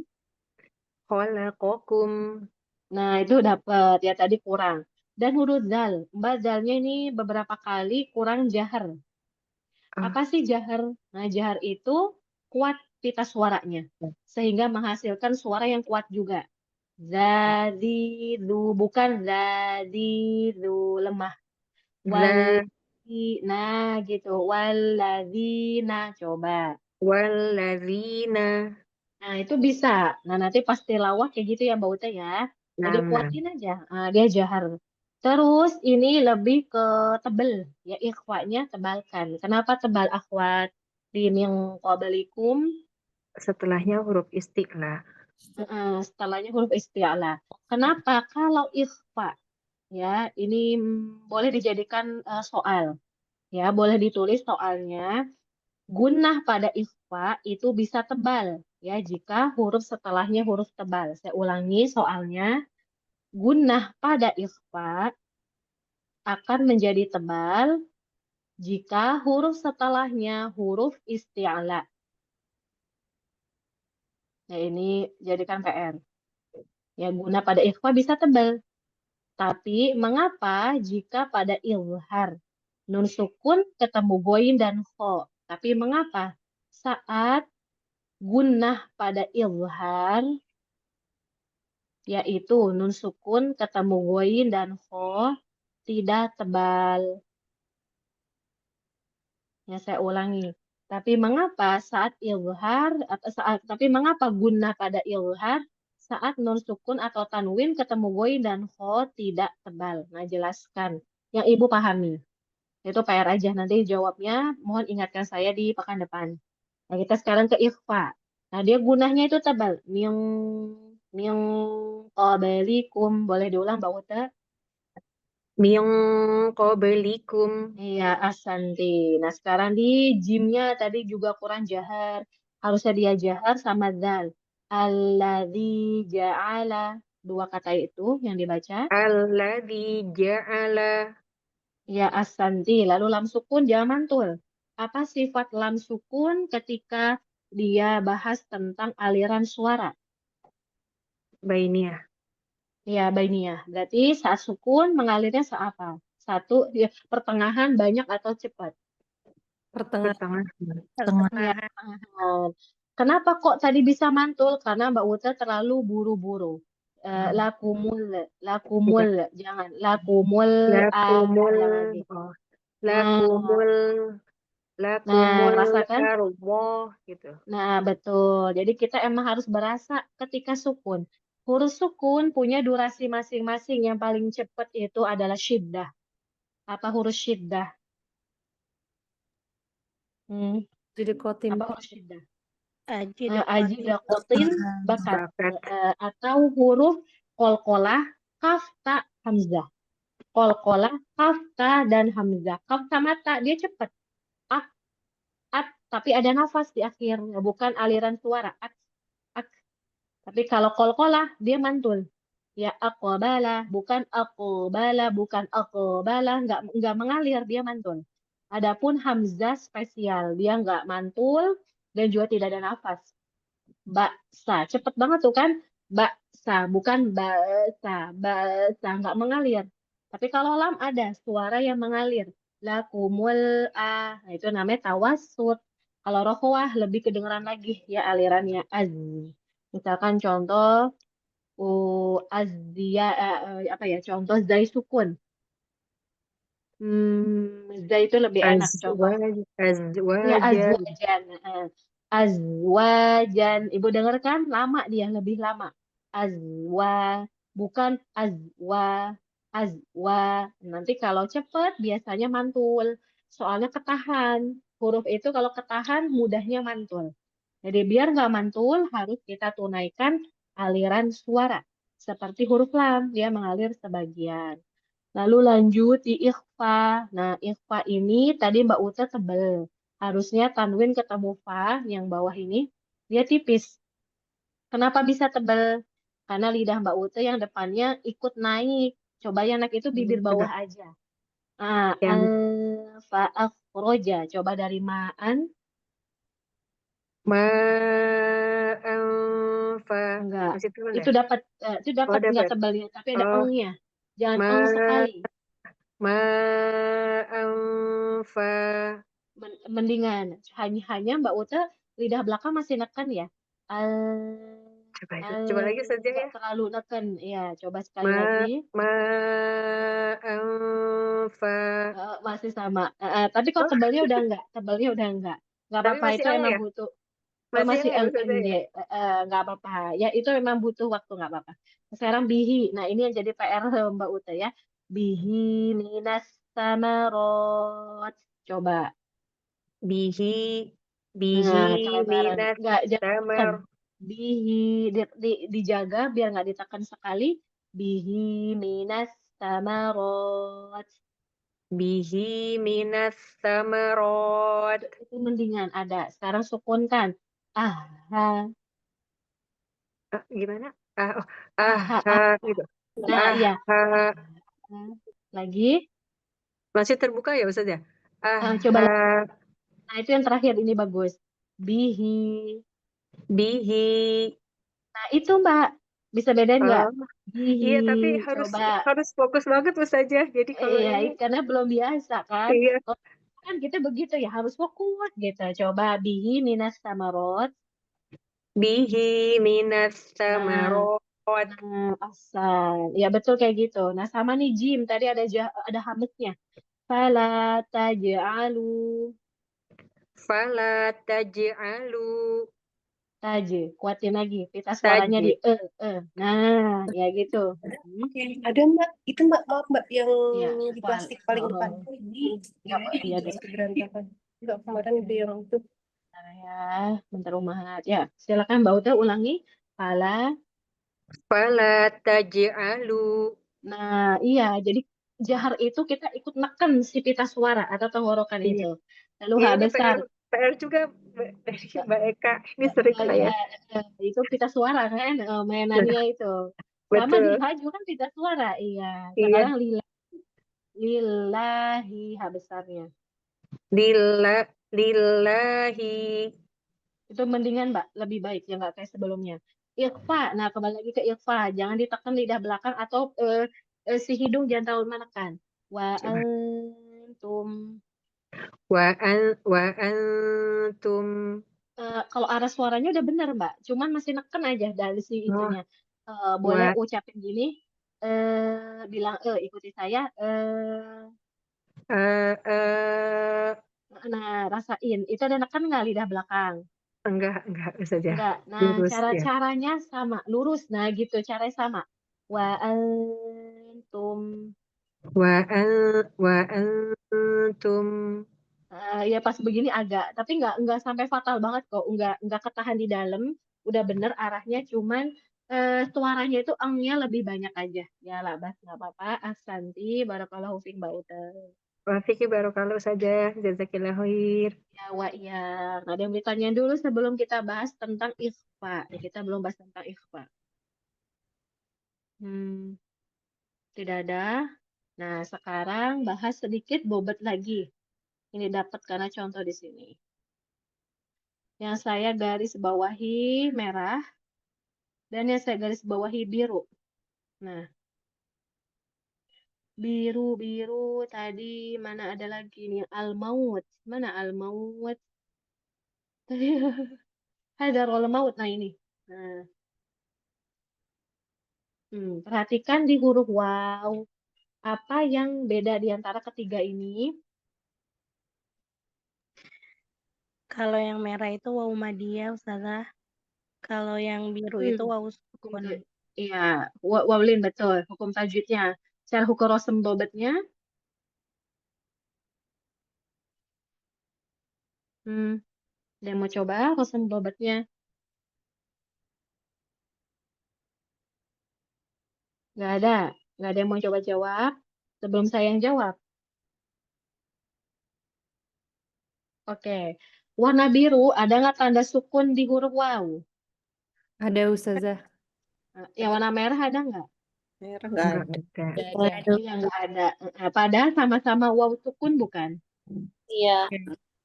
Khalaqakum. Nah, itu dapat. Ya, tadi kurang. Dan huruf zal. Mbak, zalnya ini beberapa kali kurang jahar. Ah, Apa sih jahar? Nah, jahar itu kuat pita suaranya. Sehingga menghasilkan suara yang kuat juga. Zadidu, bukan zadidu, lemah. za Nah gitu. Waladina, coba. walladzina. Nah, itu bisa. Nah, nanti pas tilawah kayak gitu ya, Mbak Uta ya. Jadi Nah, kuatin aja. Nah, dia jahar. Terus ini lebih ke tebel. Ya, ikhwanya tebalkan. Kenapa tebal akhwat? Di min qablikum. setelahnya huruf isti'la. Setelahnya huruf isti'ala. Kenapa? Kalau ikhfa, ya, ini boleh dijadikan soal. Ya, boleh ditulis soalnya. Gunnah pada ikhfa itu bisa tebal ya jika huruf setelahnya huruf tebal. Saya ulangi soalnya. Gunnah pada ikhfa akan menjadi tebal jika huruf setelahnya huruf isti'ala. Ya ini jadikan PR. Ya guna pada ikhfa bisa tebal. Tapi mengapa jika pada ilhar nun sukun ketemu goin dan kho? Tapi mengapa saat gunnah pada ilhar yaitu nun sukun ketemu goin dan kho tidak tebal. Ya saya ulangi. Tapi mengapa saat ilhar atau tapi mengapa guna pada ilhar saat nun sukun atau tanwin ketemu goin dan kho tidak tebal? Nah, jelaskan. Yang Ibu pahami. Itu PR aja. Nanti jawabnya mohon ingatkan saya di pekan depan. Nah, kita sekarang ke ikhfa. Nah, dia gunanya itu tebal. Min qablikum. Boleh diulang, Mbak Uta? Min qablikum. Iya, asanti. Nah, sekarang di jimnya tadi juga kurang jahar. Harusnya dia jahar sama zal. Alladzi ja'ala. Dua kata itu yang dibaca. Alladzi ja'ala. Ya, asanti. Lalu lam sukun jangan mantul. Apa sifat lam sukun ketika dia bahas tentang aliran suara? Bainiyah. Ya, bainiyah. Berarti saat sukun mengalirnya seapa? Satu, ya, pertengahan, banyak atau cepat. Pertengahan. Pertengahan. Ya, Pertengahan. pertengahan. Kenapa kok tadi bisa mantul? Karena Mbak Uta terlalu buru-buru. Lakumul, jangan lakumul Lakumul, lagi. oh, Nah, lakumul rasakan. karumoh gitu. Nah, betul. Jadi kita emang harus berasa ketika sukun. Huruf sukun punya durasi masing-masing. Yang paling cepat itu adalah syiddah. Apa huruf syiddah? Jadi kotin. Apa huruf syiddah? Aji Aji dakotin bakat. Bakat. Atau huruf kolkolah, kaf, ta, hamzah. Kolkolah, kaf, ta, dan hamzah. Kaf sama ta, dia cepat. Ak, at, tapi ada nafas di akhir. Bukan aliran suara. Ak, ak. Tapi kalau kolkolah, dia mantul. Ya aqbala, bukan aqbala, bukan aqbala, nggak mengalir, dia mantul. Adapun hamzah spesial, dia nggak mantul dan juga tidak ada nafas. Baksa, cepet banget tuh kan? Baksa, bukan baksa, nggak mengalir. Tapi kalau lam ada suara yang mengalir. Lakumul nah itu namanya tawassut. Kalau rohwah lebih kedengeran lagi ya alirannya az. Misalkan contoh azdia apa ya? Contoh zai sukun. Zai itu lebih enak coba. Ya Azwajan. azwajan. Azwajan. Ibu dengar kan? Lama dia, lebih lama. Azwa. Bukan azwa. Azwa. Nanti kalau cepat biasanya mantul. Soalnya ketahan. Huruf itu kalau ketahan mudahnya mantul. Jadi biar nggak mantul harus kita tunaikan aliran suara. Seperti huruf lam, dia mengalir sebagian. Lalu lanjut di ikhfa. Nah, ikhfa ini tadi Mbak Uta tebel. Harusnya tanwin ketemu fa yang bawah ini, dia tipis. Kenapa bisa tebel? Karena lidah Mbak Uta yang depannya ikut naik. Coba yang naik itu bibir bawah aja. Yang Fa akhroja. Coba dari ma'an. ma'anfa. Enggak. Masih turun ya? Itu dapat nggak dapat. tebelnya, tapi ada Oh, engnya. Jangan ma eng sekali. ma'anfa. Mendingan hanya Mbak Uta lidah belakang masih neken ya. Coba lagi saja Nggak ya. terlalu neken ya, coba sekali lagi. Ma'anfa. Masih sama. Tapi kalau Oh, tebalnya udah enggak, nggak tapi apa-apa, masih itu eng emang ya? butuh. Masih Masih eng ya Ustazah ND, ya? nggak apa-apa ya, itu memang butuh waktu, nggak apa-apa. Sekarang bihi, nah ini yang jadi PR Mbak Uta ya. Bihi minas samarot, coba. Bihi Nah, kelebaran. minas Nggak, jangan ditekan. tamar. Bihi, dijaga biar nggak ditekan sekali. Bihi minas samarot. Bihi minas samarot. Itu mendingan ada. Sekarang sukunkan. Ah, ha, Gimana? Oh, ah. gitu. Nah, iya. Ha. Lagi. Masih terbuka ya Ustaz ya? Coba lagi. Ha. Nah, itu yang terakhir ini bagus. Bihi. Bihi. Nah, itu Mbak. Bisa bedain nggak? Oh, Bihi. iya tapi Coba. harus fokus banget Ustazah. Jadi kalau Iya, ini karena belum biasa kan. iya. Oh, kan kita begitu ya, harus fokus gitu. Coba bihi minas samarot. Bihi minas Nah, samarot. asal. Ya betul kayak gitu. Nah, sama nih Jim. Tadi ada hamzahnya. Fala taj'alu Fala taj'alu taje. Kuatin lagi. Pita suaranya di taj. Nah, ya gitu. Ada Mbak, itu Mbak, maaf Mbak, yang Ya, di plastik paling depan. Iya, Berantakan. Enggak, kemarin itu yang itu. bentar ya, bentar Umahat. Ya, silakan Mbak Uta ulangi. Fala. Fala taj'alu. Nah, iya. Jadi jahar itu kita ikut neken si pita suara atau tenggorokan Iya. itu. Lalu Iya H ini besar. PR juga dari Mbak Eka. Ini sering Iya, saya. itu pita suara kan, mainannya itu. Sama di Betul. H juga kan pita suara. Iya. Iya. Sekarang lillahi H besarnya. Lillahi. Itu mendingan Mbak, lebih baik ya nggak kayak sebelumnya. Ikhfa. Nah, kembali lagi ke ikhfa. Jangan ditekan lidah belakang atau si hidung jangan terlalu menekan. Wa Coba. antum. wa antum. Kalau arah suaranya udah bener, Mbak. Cuman masih neken aja dari si Oh, itunya. Boleh wa ucapin gini, bilang ikuti saya. eh, Nah, rasain. Itu ada neken nggak lidah belakang? enggak saja. Enggak. Nah, Lurus ya. caranya sama. Lurus. Nah, gitu. Caranya sama. Wa antum. Wa antum. Ya pas begini agak, tapi nggak sampai fatal banget kok, nggak ketahan di dalam, udah bener arahnya, cuman suaranya itu engnya lebih banyak aja. Ya lah, Bas, nggak apa-apa. Ahsanti, barakallahu fiik Mbak Uta. Wa fiki barokallahu saja. Jazakillah khair. Ya, ya. Ada yang ditanya dulu sebelum kita bahas tentang ikhfa. Ya, kita belum bahas tentang ikhfa. Hmm, tidak ada. Nah, sekarang bahas sedikit bobot lagi. Ini dapat karena contoh di sini. Yang saya garis bawahi merah dan yang saya garis bawahi biru. Nah, biru tadi mana ada lagi nih al-maut. Mana al-maut? Tadi hadarul maut. Nah, ini. Nah, perhatikan di huruf waw. Apa yang beda di antara ketiga ini? Kalau yang merah itu waw madiyah, Ustazah. Kalau yang biru itu waw Hukum sukun. Iya, wawlin betul. Hukum tajwidnya. Secara hukum rosem dobetnya. Ada yang mau coba rosem dobetnya? Nggak ada. Nggak ada yang mau coba jawab. Sebelum saya yang jawab. Oke. Warna biru, ada nggak tanda sukun di huruf waw? Ada Ustazah. Yang warna merah ada nggak? Merah nggak Enggak ada. ada. Nggak ada. Iya, nggak ada. Padahal sama-sama waw sukun bukan? Iya.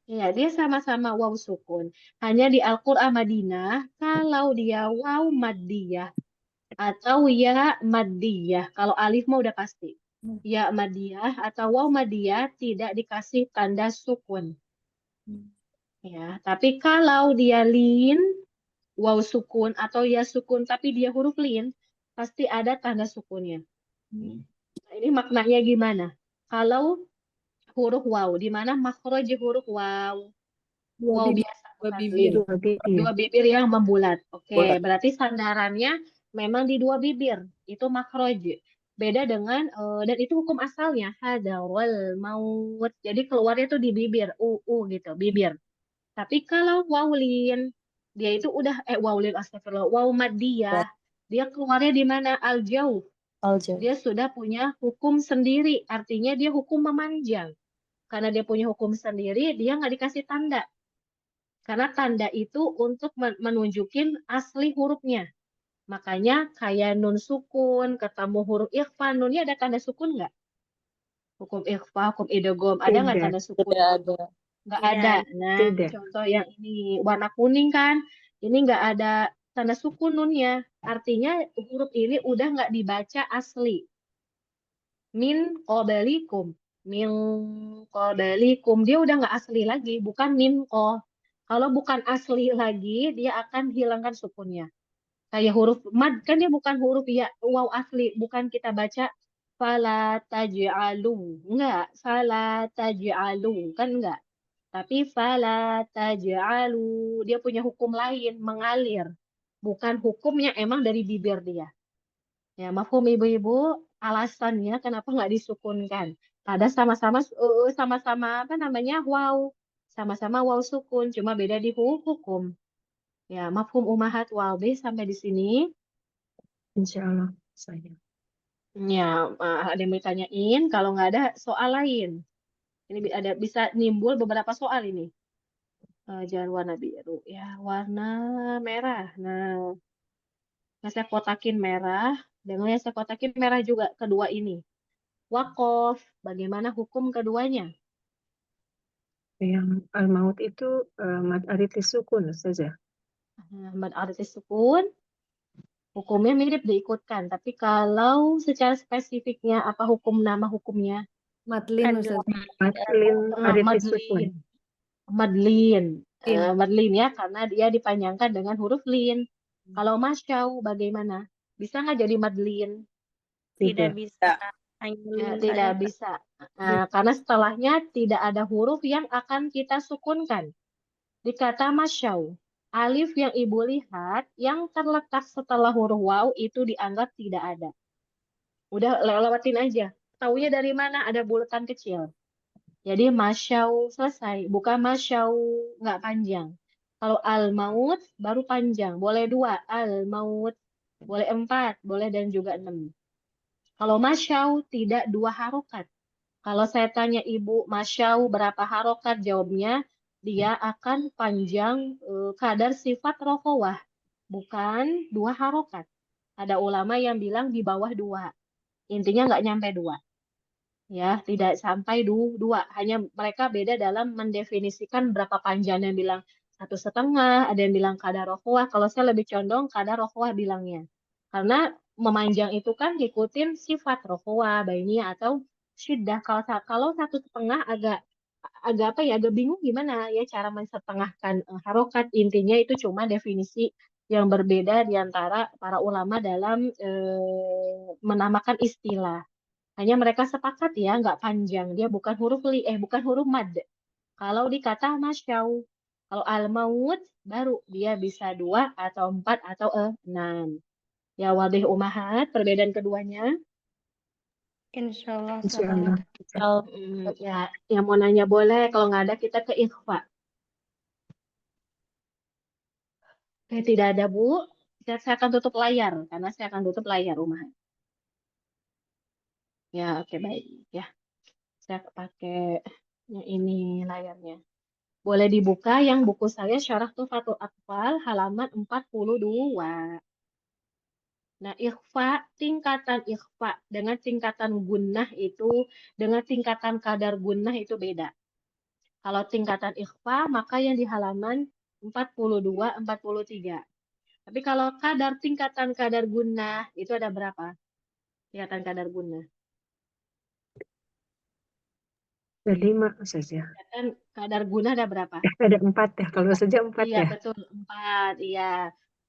Iya, dia sama-sama waw sukun. Hanya di Al-Quran Madinah, kalau dia waw maddiyah atau ya maddiyah, kalau alif mah udah pasti. Ya maddiyah atau waw maddiyah tidak dikasih tanda sukun. Ya, tapi kalau dia lin, waw sukun atau ya sukun tapi dia huruf lin, pasti ada tanda sukunnya. Nah, ini maknanya gimana? Kalau huruf waw, di mana makhraj huruf waw? Waw biasa, Dua bukan bibir. lin. Iya. Dua bibir yang membulat. Oke, Bulat. berarti sandarannya memang di dua bibir. Itu makhraj. Beda dengan, dan itu hukum asalnya. Hadarul maut. Jadi keluarnya tuh di bibir. Gitu, bibir. Tapi kalau wawlin, dia itu udah, wawlin astagfirullah, waw maddiyah. Dia keluarnya di mana? Al-jauh. Aljam. Dia sudah punya hukum sendiri. Artinya dia hukum memanjang. Karena dia punya hukum sendiri, dia nggak dikasih tanda. Karena tanda itu untuk menunjukin asli hurufnya. Makanya kayak nun sukun, ketemu huruf ikhfa, nunnya ada tanda sukun nggak? Hukum ikhfa, hukum idgham, ada nggak Tidak. tanda sukun? Tidak ada. Nggak Tidak ada. ada. Nah, Tidak. contoh yang ini warna kuning kan, ini nggak ada tanda sukun nunnya. Artinya huruf ini udah nggak dibaca asli. Min qablikum. Min qablikum. Dia udah nggak asli lagi, bukan min ko. Kalau bukan asli lagi, dia akan hilangkan sukunnya. Kayak huruf mad kan dia bukan huruf ya waw asli, bukan kita baca fala taj'alu. Enggak, fala taj'alu kan enggak. Tapi fala taj'alu dia punya hukum lain, mengalir. Bukan hukumnya emang dari bibir dia. Ya, mafhum ibu-ibu, alasannya kenapa nggak disukunkan. Pada sama-sama apa namanya wow, sama-sama wow sukun, cuma beda di hukum. Ya, mafhum umahat walbi sampai di sini. Insya Allah saya. Ya, ada yang mau ditanyain. Kalau nggak ada soal lain, ini ada bisa nimbul beberapa soal ini. Jangan warna biru, ya warna merah. Nah, saya kotakin merah, dan yang saya kotakin merah juga kedua ini. Wakof, bagaimana hukum keduanya? Yang al-maut itu mad aritis sukun saja. Mad artis sukun, hukumnya mirip diikutkan. Tapi kalau secara spesifiknya, apa hukum nama hukumnya? Madlin Ada Ustazah. Matlin Arif Sukun. Madlin. Lin. Madlin ya, karena dia dipanjangkan dengan huruf lin. Kalau Masyau bagaimana? Bisa nggak jadi Madlin? tidak Tidak. bisa. Hanya Ya, lin tidak saja. bisa. Karena setelahnya tidak ada huruf yang akan kita sukunkan. Di kata Masyau, alif yang ibu lihat yang terletak setelah huruf waw itu dianggap tidak ada. Udah lewatin aja. Taunya dari mana? Ada bulatan kecil. Jadi Masyau selesai, bukan Masyau nggak panjang. Kalau al-maut baru panjang, boleh 2, al-maut, boleh 4, boleh dan juga 6. Kalau Masyau tidak 2 harokat. Kalau saya tanya ibu Masyau berapa harokat, jawabnya dia akan panjang kadar sifat rokhawah, bukan 2 harokat. Ada ulama yang bilang di bawah 2, intinya nggak nyampe 2. Ya, tidak sampai 2. Hanya mereka beda dalam mendefinisikan berapa panjang. Ada yang bilang 1,5, ada yang bilang kadar rokhawah. Kalau saya lebih condong kadar rokhawah bilangnya. Karena memanjang itu kan ngikutin sifat rokhawah, bainiyah atau syiddah. Kalau 1,5 agak apa ya, agak bingung gimana ya cara mensetengahkan harokat. Intinya itu cuma definisi yang berbeda di antara para ulama dalam menamakan istilah. Hanya mereka sepakat ya, nggak panjang. Dia bukan bukan huruf mad. Kalau dikata Masyau, kalau al-maut baru dia bisa 2 atau 4 atau 6. Ya wadih umahat, perbedaan keduanya. Insya Allah. Insya Allah. Ya, yang mau nanya boleh. Kalau nggak ada kita ke ikhfa. Oke, tidak ada Bu. Saya akan tutup layar karena saya akan tutup layar umahat. Ya, oke baik ya. Saya pakai yang ini layarnya. Boleh dibuka yang buku saya Syarah Tuhfatul Atfal halaman 42. Nah, ikhfa, tingkatan ikhfa dengan tingkatan gunnah itu, dengan tingkatan kadar gunnah itu beda. Kalau tingkatan ikhfa, maka yang di halaman 42, 43. Tapi kalau tingkatan kadar gunnah, itu ada berapa? Tingkatan kadar gunnah. Ada 5 saja. Tingkatan kadar gunnah ada berapa? Ada 4 ya. Kalau saja 4 Iya, ya. betul. 4, iya.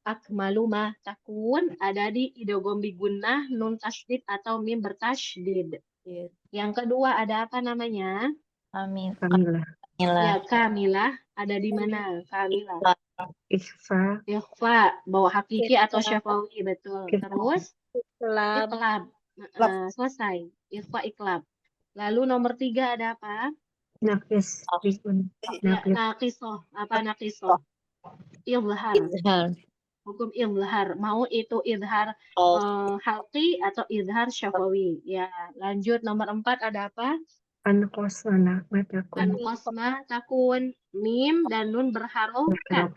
Akmalu ma takun ada di idgham bi gunnah, nun tasydid atau mim bertasydid. Iya. Yang kedua ada apa namanya? Amin. Kamilah. Ya, kamilah ada di mana? Kamilah. Ikhfa. Ikhfa, bawa hakiki atau syafawi, betul. Ikhfa. Terus Iqlab. iqlab. Selesai. Ikhfa iqlab. Lalu nomor 3 ada apa? Nafis. Bikun. Ya, Nafis. naqisoh. Apa naqisoh? Izhar. Izhar. Hukum izhar. Mau itu izhar halqi atau izhar syafawi. Ya, lanjut nomor 4 ada apa? Anqosana matakun. Anqasma takun. Mim dan nun berharokat.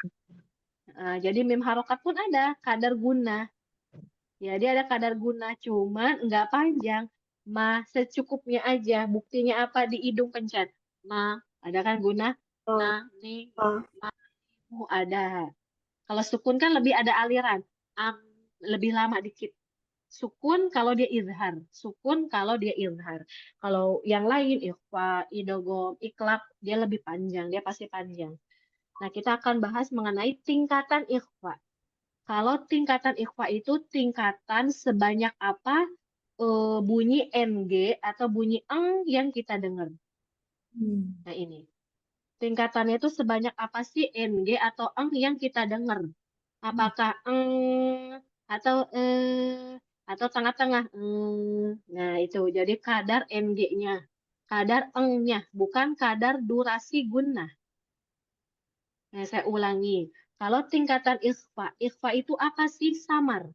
Jadi mim harokat pun ada kadar gunnah. Ya, dia ada kadar gunnah, cuman nggak panjang. Ma secukupnya aja. Buktinya apa? Di hidung pencet. Ma, ada kan gunnah? Nah, nih, ma, ada. Kalau sukun kan lebih ada aliran. Lebih lama dikit. Sukun kalau dia izhar. Sukun kalau dia izhar. Kalau yang lain, ikhfa, idgham, iqlab, dia lebih panjang. Dia pasti panjang. Nah, kita akan bahas mengenai tingkatan ikhfa. Kalau tingkatan ikhfa itu tingkatan sebanyak apa bunyi ng atau bunyi eng yang kita dengar. Nah, ini. Tingkatannya itu sebanyak apa sih ng atau eng yang kita dengar? Apakah atau tengah-tengah? Nah, itu. Jadi kadar ng-nya. Kadar eng-nya. Bukan kadar durasi gunnah. Nah, saya ulangi. Kalau tingkatan ikhfa itu apa sih? Samar.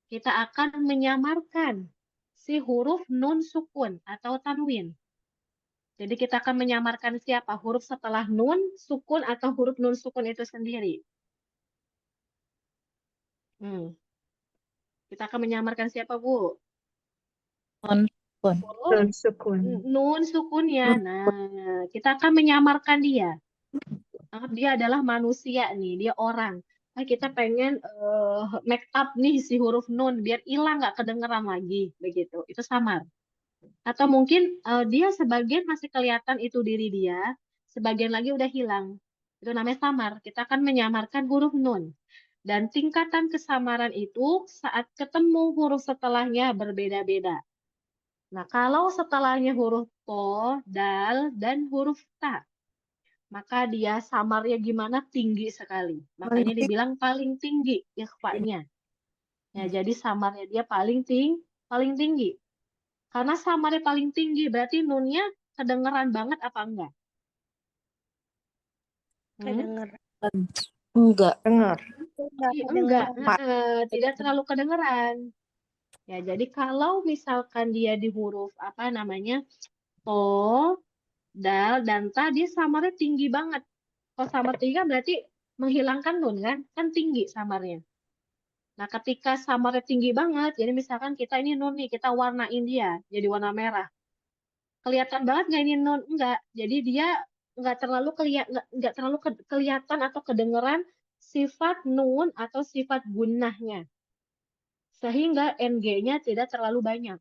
Kita akan menyamarkan si huruf nun sukun atau tanwin. Jadi kita akan menyamarkan siapa? Huruf setelah nun sukun atau huruf nun sukun itu sendiri. Kita akan menyamarkan siapa, Bu? Nun sukun. Nun sukunnya. Nah, kita akan menyamarkan dia. Anggap dia adalah manusia nih, dia orang. Nah, kita pengen make up nih si huruf nun biar hilang nggak kedengeran lagi begitu. Itu samar. Atau mungkin dia sebagian masih kelihatan itu diri dia, sebagian lagi udah hilang. Itu namanya samar. Kita akan menyamarkan huruf nun. Dan tingkatan kesamaran itu saat ketemu huruf setelahnya berbeda-beda. Nah, kalau setelahnya huruf to, dal, dan huruf ta, maka dia samarnya gimana? Tinggi sekali. Makanya dibilang paling tinggi ikhfanya. Ya, jadi samarnya dia paling tinggi. Karena samarnya paling tinggi, berarti nunnya kedengeran banget apa enggak? Kedengeran. Enggak. Dengar. Enggak Enggak, kedengeran. tidak terlalu kedengeran. Ya, jadi kalau misalkan dia di huruf apa namanya to, dal, dan ta, dia samarnya tinggi banget. Kalau samar tinggi kan berarti menghilangkan nun kan? Kan tinggi samarnya. Nah, ketika samarnya tinggi banget, jadi misalkan kita ini nun nih, kita warnain dia jadi warna merah. Kelihatan banget nggak ini nun? Enggak. Jadi dia nggak terlalu kelihatan atau kedengeran sifat nun atau sifat gunnahnya. Sehingga NG-nya tidak terlalu banyak.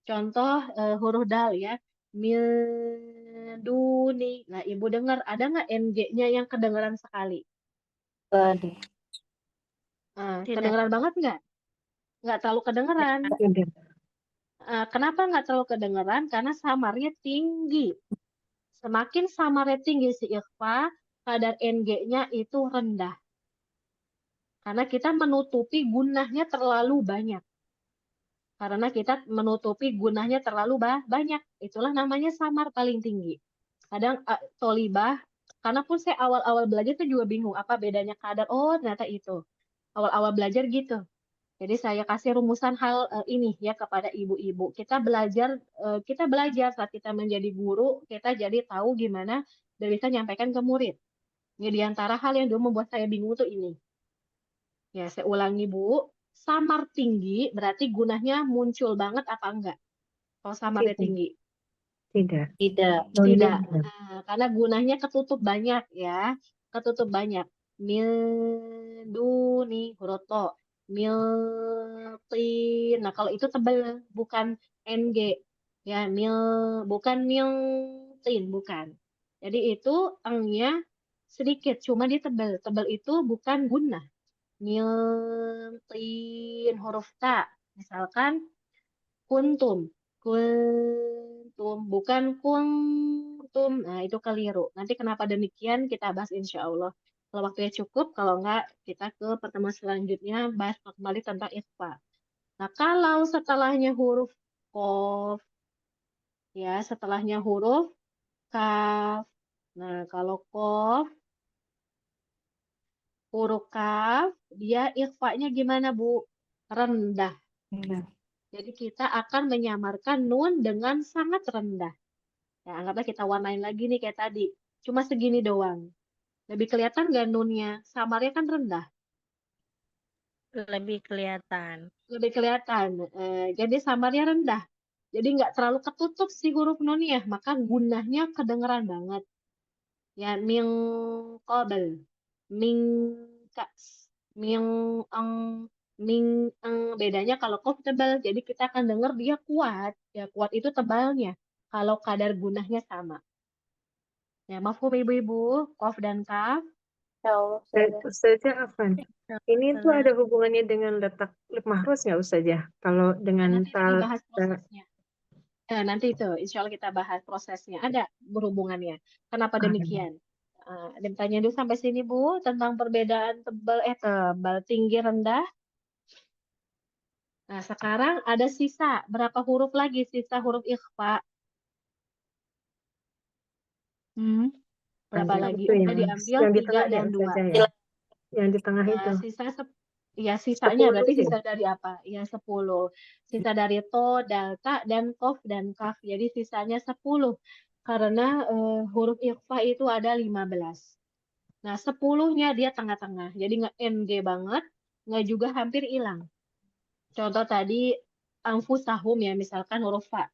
Contoh huruf dal ya. Milduni. Nah, Ibu dengar ada nggak NG-nya yang kedengeran sekali? Ada. Tidak. Kedengeran banget nggak? Nggak terlalu kedengeran. Tidak. Kenapa nggak terlalu kedengeran? Karena samarnya tinggi. Semakin samarnya tinggi si ikhfa, kadar NG-nya itu rendah. Karena kita menutupi gunahnya terlalu banyak. Karena kita menutupi gunahnya terlalu banyak. Itulah namanya samar paling tinggi. Kadang tolibah, karena pun saya awal-awal belajar itu juga bingung. Apa bedanya kadar? Oh, ternyata itu. Awal-awal belajar gitu. Jadi saya kasih rumusan hal ini ya kepada ibu-ibu. Kita belajar saat kita menjadi guru, kita jadi tahu gimana dan bisa nyampaikan ke murid. Ini di antara hal yang dulu membuat saya bingung tuh ini. Ya, saya ulangi Bu. Samar tinggi berarti gunahnya muncul banget apa enggak? Kalau samarnya Tidak. tinggi. Tidak. Tidak. Tidak. Nunnya. Karena gunahnya ketutup banyak ya. Ketutup banyak. Milduni, huruf to. Miltin. Nah, kalau itu tebal, bukan NG. Ya, bukan miltin, bukan. Jadi itu engnya sedikit, cuma dia tebal. Tebal itu bukan gunah. Miltin, huruf ta. Misalkan kuntum. Kuntum, bukan kuntum. Nah, itu keliru. Nanti kenapa demikian kita bahas insya Allah. Kalau waktunya cukup, kalau enggak kita ke pertemuan selanjutnya bahas kembali tentang ikhfa. Nah, kalau setelahnya huruf kof, ya setelahnya huruf kaf. Nah, kalau kof, huruf kaf, dia ikhfanya gimana, Bu? Rendah. Jadi kita akan menyamarkan nun dengan sangat rendah. Ya, anggaplah kita warnain lagi nih kayak tadi. Cuma segini doang. Lebih kelihatan nggak nunnya? Samarnya kan rendah. Lebih kelihatan. Lebih kelihatan. Jadi samarnya rendah. Jadi nggak terlalu ketutup si huruf nunnya. Maka gunahnya kedengeran banget. Ya, ming qabel. Ming kas. Ming ang. Ming ang. Bedanya kalau kof tebal. Jadi kita akan dengar dia kuat. Ya, kuat itu tebalnya. Kalau kadar gunahnya sama. Ya, mafhum ibu-ibu, kof dan kaf. Ya Allah, Ustazah Afan, ini tuh ada hubungannya dengan letak lip mahrus nggak Ustazah? Kalau dengan Nanti itu dibahas prosesnya. Nanti itu, insya Allah kita bahas prosesnya. Ada berhubungannya. Kenapa demikian? Ada tanya dulu sampai sini Bu tentang perbedaan tebal, tinggi, rendah. Nah, sekarang ada sisa. Berapa huruf lagi sisa huruf ikhfa? Berapa lagi? itu Udah diambil yang di 3 tengah ya dan 2. Ustazah ya? Yang di tengah itu. Ya sisanya 10 berarti ya? sisa dari apa? Ya 10. Sisa dari to, dal, ta, dan kof, dan kaf. Jadi sisanya 10. Karena huruf ikhfa itu ada 15. Nah 10-nya dia tengah-tengah. Jadi nggak NG banget, nggak juga hampir hilang. Contoh tadi anfusahum ya, misalkan huruf fa.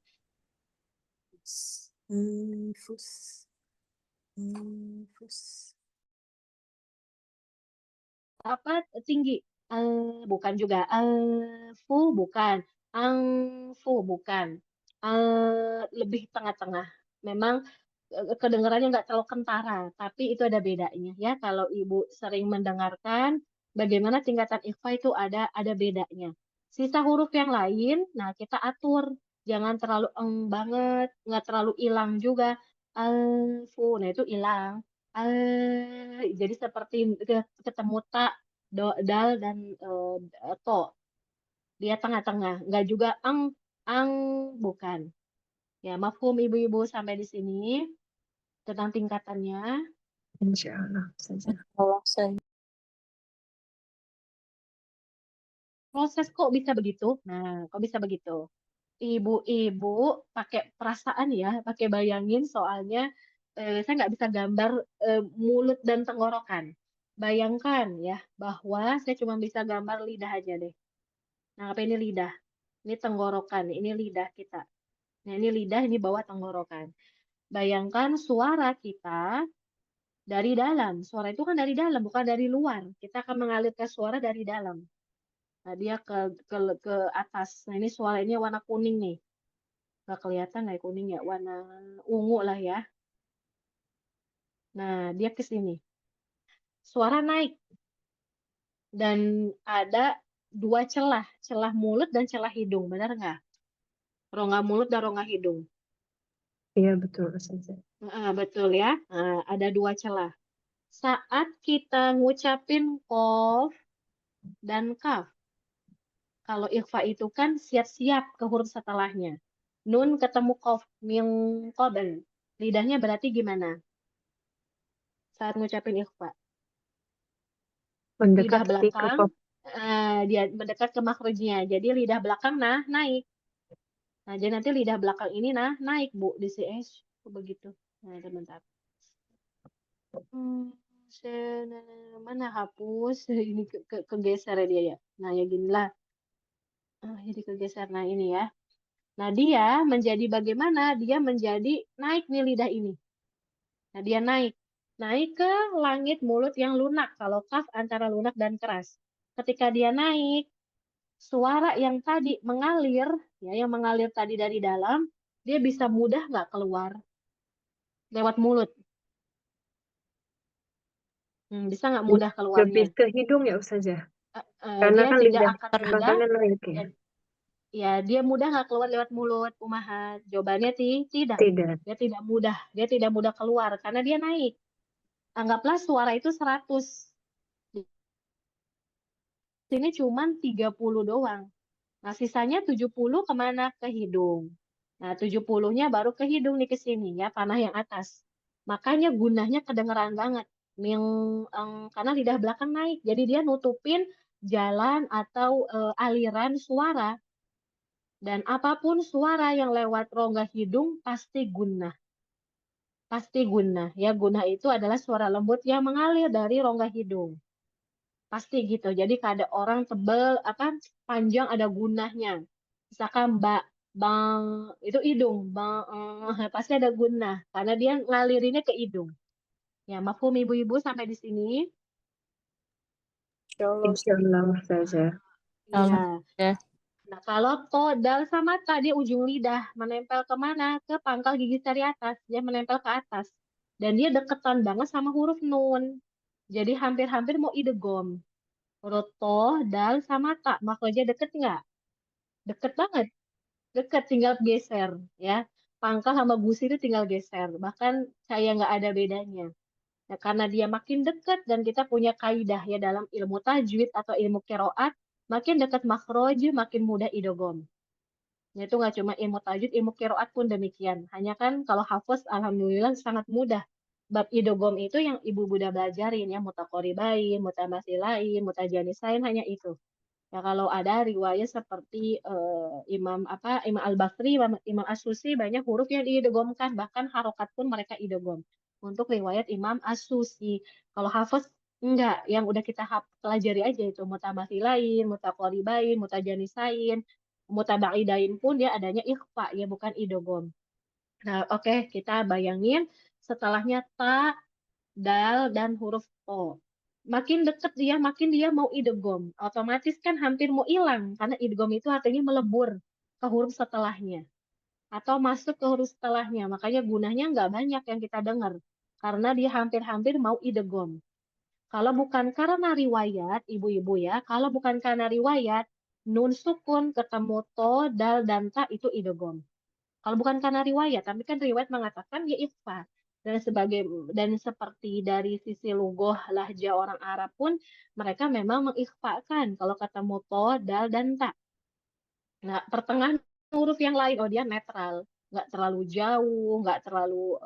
Apa tinggi? Bukan juga. Fu bukan. Angfu bukan. lebih tengah-tengah. Memang kedengarannya nggak terlalu kentara, tapi itu ada bedanya ya. Kalau Ibu sering mendengarkan bagaimana tingkatan ikhfa itu ada bedanya. Sisa huruf yang lain, nah kita atur. Jangan terlalu eng banget, nggak terlalu hilang juga. Alfu, nah itu hilang. Jadi seperti ketemu tak, dal dan to. Dia tengah-tengah, nggak juga ang, bukan. Ya, mafhum ibu-ibu sampai di sini tentang tingkatannya. Insya Allah saja. Allah saja. Proses kok bisa begitu? Nah, kok bisa begitu? Ibu-ibu pakai perasaan ya, pakai bayangin soalnya saya nggak bisa gambar mulut dan tenggorokan. Bayangkan ya, bahwa saya cuma bisa gambar lidah aja deh. Nah, apa ini lidah? Ini tenggorokan, ini lidah kita. Nah, ini lidah, ini bawah tenggorokan. Bayangkan suara kita dari dalam. Suara itu kan dari dalam, bukan dari luar. Kita akan mengalirkan suara dari dalam. Nah, dia ke atas. Nah, ini suaranya warna kuning nih. Nggak kelihatan lah kuning ya, warna ungu lah ya. Nah, dia ke sini. Suara naik. Dan ada dua celah mulut dan celah hidung, benar nggak? Rongga mulut dan rongga hidung. Iya betul saja. Betul ya. Nah, ada dua celah. Saat kita ngucapin kof dan kaf, kalau ikhfa itu kan siap-siap ke huruf setelahnya. Nun ketemu kof, min qabl. Lidahnya berarti gimana? Saat ngucapin ikhfa. Lidah Mendekati ke belakang, dia mendekat ke makhrajnya. Jadi lidah belakang naik. Nah, jadi nanti lidah belakang ini naik, Bu, di CH. Begitu. Nah, sebentar. Mana hapus? Ini kegeser dia ya. Nah, ya ginilah. Jadi kegeser. Nah, ini ya. Nah, dia menjadi bagaimana? Dia menjadi naik nih lidah ini. Nah, dia naik. Naik ke langit mulut yang lunak. Kalau kaf antara lunak dan keras. Ketika dia naik, suara yang tadi mengalir, ya, yang mengalir tadi dari dalam, dia bisa mudah nggak keluar lewat mulut? Bisa nggak mudah keluarnya? Lebih ke hidung ya Ustazah. Karena Dia kan tidak lidah akan mudah. terbangkannya naik ya. Ya, dia mudah nggak keluar lewat mulut, Umahat? Jawabannya tidak. Tidak. Dia tidak mudah. Dia tidak mudah keluar karena dia naik. Anggaplah suara itu 100. Sini cuma 30 doang. Nah, sisanya 70 kemana? Ke hidung. Nah, 70-nya baru ke hidung nih ke sini ya, panah yang atas. Makanya gunanya kedengeran banget. Karena lidah belakang naik. Jadi dia nutupin jalan atau aliran suara. Dan apapun suara yang lewat rongga hidung pasti gunnah. Pasti gunnah. Ya, gunnah itu adalah suara lembut yang mengalir dari rongga hidung. Pasti gitu. Jadi kada orang tebel panjang ada gunnahnya. Misalkan bang itu hidung, pasti ada gunnah karena dia ngalirinnya ke hidung. Ya, mafhum ibu-ibu sampai di sini? Insya Allah Ustazah. Iya. Ya. Nah, kalau to, dal sama ta, dia ujung lidah menempel kemana? Ke pangkal gigi dari atas. Dia menempel ke atas. Dan dia deketan banget sama huruf nun. Jadi hampir-hampir mau idgham. Huruf to, dal sama ta. Makanya deket nggak? Deket banget. Deket, tinggal geser. Ya. Pangkal sama gusi itu tinggal geser. Bahkan kayak nggak ada bedanya. Ya, karena dia makin dekat dan kita punya kaidah ya dalam ilmu tajwid atau ilmu qiraat, makin dekat makhraj, makin mudah idgham. Itu nggak cuma ilmu tajwid, ilmu qiraat pun demikian. Hanya kan kalau hafaz, alhamdulillah sangat mudah. Bab idgham itu yang ibu udah belajarin ya, mutaqaribain, mutamatsilain, mutajanisain, hanya itu. Ya kalau ada riwayat seperti Imam Al-Bakri, Imam As-Susi banyak huruf yang diidghamkan, bahkan harokat pun mereka idgham. Untuk riwayat Imam As-Susi. Kalau hafaz enggak, yang udah kita pelajari aja itu mutamatsilain, mutaqaribain, mutajanisain, mutabaidain pun dia adanya ikhfa ya bukan idgham. Nah, oke, kita bayangin setelahnya ta, dal dan huruf o. Makin deket dia, makin dia mau idgham. Otomatis kan hampir mau hilang karena idgham itu artinya melebur ke huruf setelahnya. atau masuk ke huruf setelahnya. Makanya gunanya nggak banyak yang kita dengar. Karena dia hampir-hampir mau idgham. Kalau bukan karena riwayat, ibu-ibu ya, kalau bukan karena riwayat, nun sukun ketemu to, dal, dan ta itu idgham. Kalau bukan karena riwayat, tapi kan riwayat mengatakan ya ikhfa. Dan seperti dari sisi lugoh lahja orang Arab pun mereka memang mengikhfakan kalau ketemu to, dal, dan ta. Nah, pertengahan huruf yang lain, oh dia netral, nggak terlalu jauh, nggak terlalu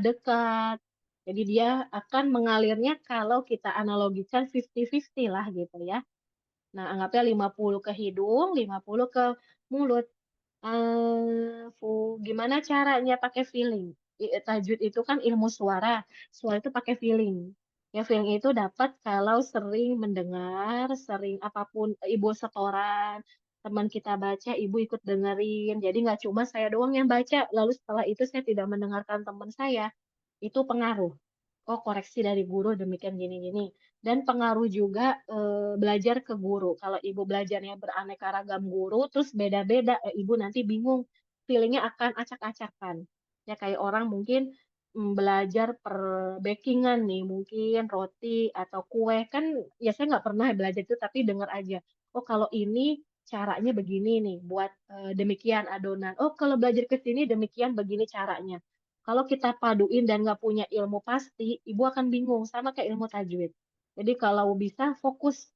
dekat. Jadi dia akan mengalirnya kalau kita analogikan 50-50 lah gitu ya. Nah, anggapnya 50 ke hidung, 50 ke mulut. Gimana caranya pakai feeling? Tajwid itu kan ilmu suara. Suara itu pakai feeling. Ya, feeling itu dapat kalau sering mendengar, sering apapun ibu setoran, teman kita baca, ibu ikut dengerin. Jadi nggak cuma saya doang yang baca, lalu setelah itu saya tidak mendengarkan teman saya. Itu pengaruh. Oh, koreksi dari guru demikian gini-gini. Dan pengaruh juga belajar ke guru. Kalau ibu belajarnya beraneka ragam guru, terus beda-beda, ibu nanti bingung. Feelingnya akan acak-acakan. Ya kayak orang mungkin belajar per bakingan nih, mungkin roti atau kue. Kan ya saya nggak pernah belajar itu, tapi dengar aja. Oh, kalau ini caranya begini nih, buat demikian adonan. Oh, kalau belajar ke sini demikian begini caranya. Kalau kita paduin dan nggak punya ilmu pasti, ibu akan bingung sama kayak ilmu tajwid. Jadi kalau bisa fokus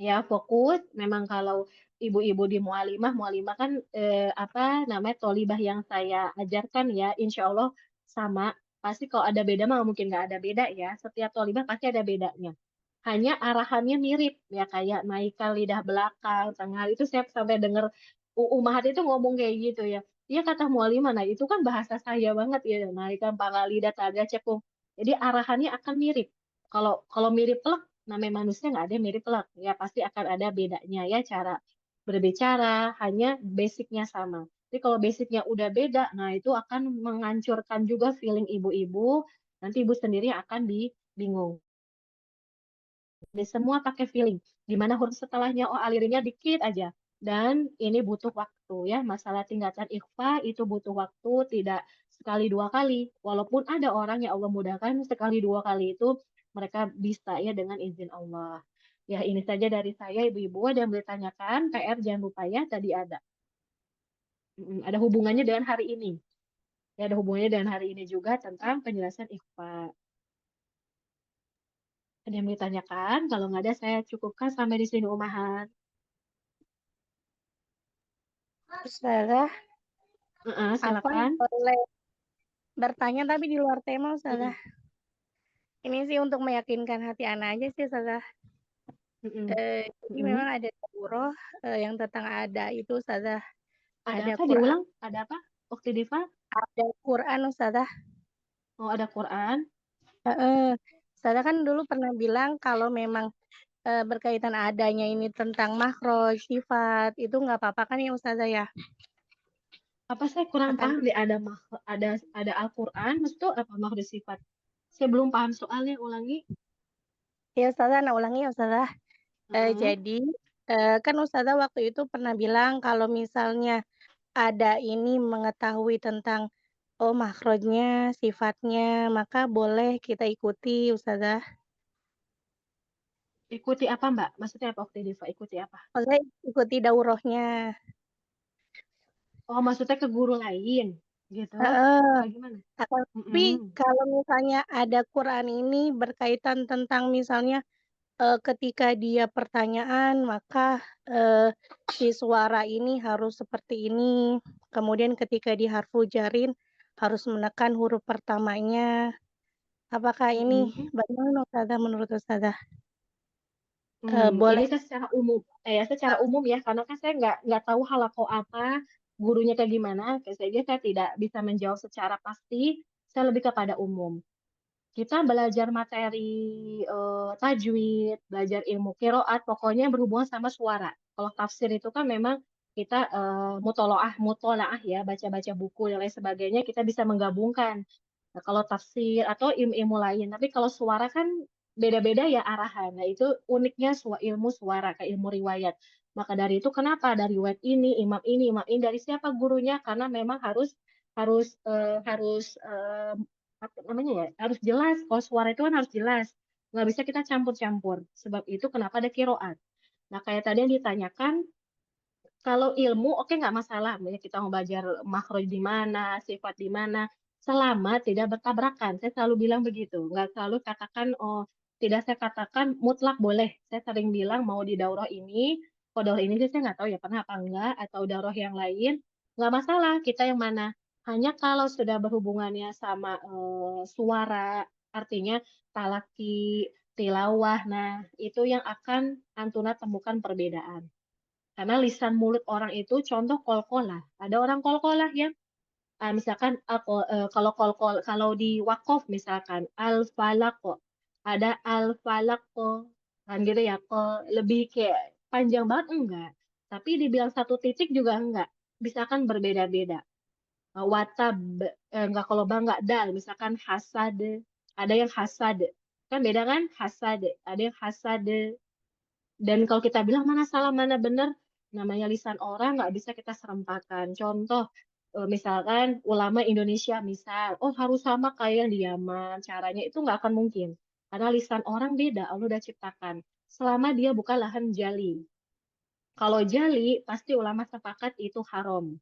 ya fokus. Memang kalau ibu-ibu di mualimah kan tolibah yang saya ajarkan ya, insya Allah sama. Pasti kalau ada beda mah mungkin nggak ada beda ya. Setiap tolibah pasti ada bedanya. Hanya arahannya mirip ya kayak naikkan lidah belakang, tengah itu saya sampai dengar Mahat itu ngomong kayak gitu ya. Iya kata mualimah, nah itu kan bahasa saya banget ya, naikkan pangkal lidah taga cekung. Jadi arahannya akan mirip. Kalau kalau mirip pelak, namanya manusia nggak ada yang mirip pelak. Ya pasti akan ada bedanya ya cara berbicara, hanya basicnya sama. Tapi kalau basicnya udah beda, nah itu akan menghancurkan juga feeling ibu-ibu. Nanti ibu sendiri akan bingung. Jadi semua pakai feeling. Gimana huruf setelahnya? Oh, alirinnya dikit aja. Dan ini butuh waktu ya. Masalah tingkatan ikhfa itu butuh waktu, tidak sekali dua kali. Walaupun ada orang yang Allah mudahkan sekali dua kali itu mereka bisa ya dengan izin Allah. Ya ini saja dari saya ibu-ibu. Ada yang boleh tanyakan? PR jangan lupa ya tadi ada. Ada hubungannya dengan hari ini. Ya ada hubungannya dengan hari ini juga tentang penjelasan ikhfa. Ada yang mau ditanyakan? Kalau nggak ada, saya cukupkan sampai di sini, Umahan. Ustazah, Silakan. Afwan boleh bertanya tapi di luar tema, Ustazah. Ini sih untuk meyakinkan hati anak aja sih, Ustazah. Jadi memang ada surah yang tentang ada itu, Ustazah. Ada apa? Quran. Diulang? Ada apa? Ukti Diva? Ada Quran, Ustazah. Oh, ada Quran. Ustazah kan dulu pernah bilang kalau memang berkaitan adanya ini tentang makhraj, sifat, itu nggak apa-apa kan ya Ustazah ya? Apa saya kurang paham deh, ada Al-Quran, maksudnya apa makhraj sifat? Saya belum paham soalnya, ulangi. Ya Ustazah, nah ulangi ya Ustazah. Jadi kan Ustazah waktu itu pernah bilang kalau misalnya ada ini mengetahui tentang makhrajnya, sifatnya, maka boleh kita ikuti Ustazah. Ikuti apa Mbak? Maksudnya apa Ukti Diva? Ikuti apa? Maksudnya ikuti daurahnya. Oh, maksudnya ke guru lain gitu? Bagaimana? Tapi kalau misalnya ada Quran ini berkaitan tentang misalnya ketika dia pertanyaan maka si suara ini harus seperti ini. Kemudian ketika di harfu jarin harus menekan huruf pertamanya. Apakah ini bagaimana Ustazah menurut Ustazah? Boleh. Ini secara umum, secara umum ya, karena kan saya nggak tahu halaqah apa, gurunya kayak gimana, saya tidak bisa menjawab secara pasti, saya lebih kepada umum. Kita belajar materi tajwid, belajar ilmu qiraat, pokoknya yang berhubungan sama suara. Kalau tafsir itu kan memang kita mutolaah ya, baca-baca buku dan lain sebagainya, kita bisa menggabungkan. Nah, kalau tafsir atau ilmu-ilmu lain, tapi kalau suara kan beda-beda ya arahan. Nah, itu uniknya ilmu suara, kayak ilmu riwayat. Maka dari itu kenapa dari riwayat ini, imam ini dari siapa gurunya? Karena memang harus apa namanya ya? Harus jelas. Kalau suara itu kan harus jelas. Nggak bisa kita campur-campur. Sebab itu kenapa ada kiroat. Nah, kayak tadi yang ditanyakan, kalau ilmu oke nggak masalah. Misalnya kita mau belajar makhraj di mana, sifat di mana, selama tidak bertabrakan. Saya selalu bilang begitu. Nggak selalu katakan, oh tidak saya katakan mutlak boleh. Saya sering bilang mau di daurah ini, kalau daurah ini sih saya nggak tahu ya pernah apa enggak, atau daurah yang lain, nggak masalah. Kita yang mana. Hanya kalau sudah berhubungannya sama suara, artinya talaki, tilawah, nah itu yang akan Antuna temukan perbedaan. Karena lisan mulut orang itu contoh kolkolah. Ada orang kolkolah yang misalkan kalau di wakof misalkan al falako ada al falako kan gitu ya lebih kayak panjang banget enggak. Tapi dibilang satu titik juga enggak. Misalkan berbeda-beda. Watab enggak kalau bang enggak dal misalkan hasad ada yang hasad kan beda kan hasad ada yang hasad dan kalau kita bilang mana salah, mana benar, namanya lisan orang nggak bisa kita serempakan. Contoh, misalkan ulama Indonesia misal, oh harus sama kayak yang di Yaman, caranya itu nggak akan mungkin. Karena lisan orang beda, Allah udah ciptakan. Selama dia bukan lahan jali. Kalau jali, pasti ulama sepakat itu haram.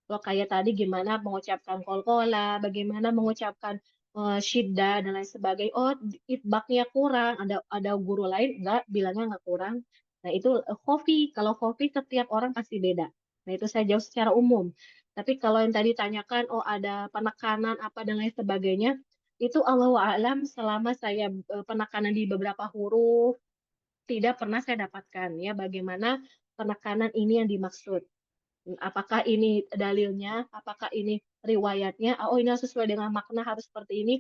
Kalau kayak tadi gimana mengucapkan kolkola, bagaimana mengucapkan syiddah dan lain sebagainya. Oh, itbaknya kurang. Ada guru lain enggak bilangnya enggak kurang. Nah, itu khofi. Kalau khofi setiap orang pasti beda. Nah, itu saya jawab secara umum. Tapi kalau yang tadi tanyakan, oh ada penekanan apa dan lain sebagainya, itu Allahu a'lam selama saya penekanan di beberapa huruf tidak pernah saya dapatkan ya bagaimana penekanan ini yang dimaksud. Apakah ini dalilnya, apakah ini riwayatnya, oh ini sesuai dengan makna harus seperti ini,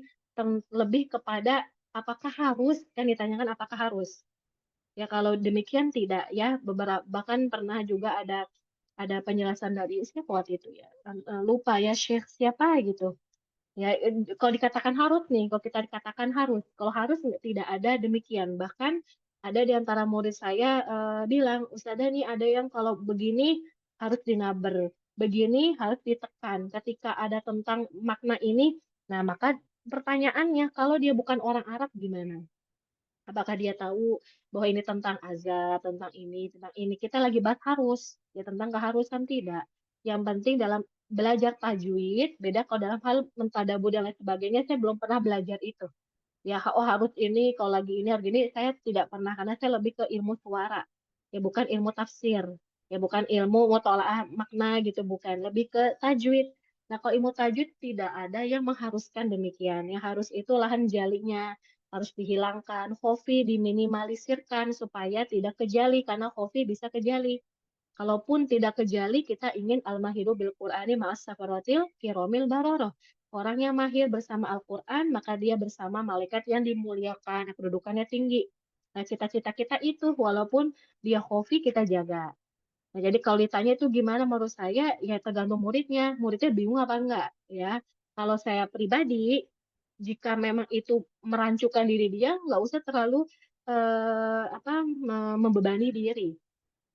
lebih kepada apakah harus, kan ditanyakan apakah harus. Ya kalau demikian tidak ya, beberapa bahkan pernah juga ada penjelasan dari siapa waktu itu ya, lupa ya Syekh siapa gitu. Ya, kalau dikatakan harus nih, kalau kita dikatakan harus, kalau harus tidak ada demikian. Bahkan ada di antara murid saya bilang, Ustazah nih ada yang kalau begini harus dinaber, begini harus ditekan. Ketika ada tentang makna ini, nah maka pertanyaannya, kalau dia bukan orang Arab gimana? Apakah dia tahu bahwa ini tentang azab, tentang ini, tentang ini? Kita lagi bahas harus, ya tentang keharusan tidak. Yang penting dalam belajar tajwid, beda kalau dalam hal mentadabbur dan lain sebagainya, saya belum pernah belajar itu. Ya, oh harus ini, kalau lagi ini, harus ini, saya tidak pernah, karena saya lebih ke ilmu suara. Ya, bukan ilmu tafsir. Ya, bukan ilmu mutola'ah makna gitu, bukan. Lebih ke tajwid. Nah, kalau ilmu tajwid tidak ada yang mengharuskan demikian. Yang harus itu lahan jalinya harus dihilangkan. Khofi diminimalisirkan supaya tidak kejali, karena khofi bisa kejali. Kalaupun tidak kejali, kita ingin al-mahiru bil Qur'ani ma'as safaratil kiromil baroroh. Orang yang mahir bersama Al-Quran, maka dia bersama malaikat yang dimuliakan, yang kedudukannya tinggi. Nah, cita-cita kita itu, walaupun dia khofi, kita jaga. Nah, jadi kalau ditanya itu gimana menurut saya, ya tergantung muridnya. Muridnya bingung apa enggak, ya. Kalau saya pribadi, jika memang itu merancukan diri dia, nggak usah terlalu membebani diri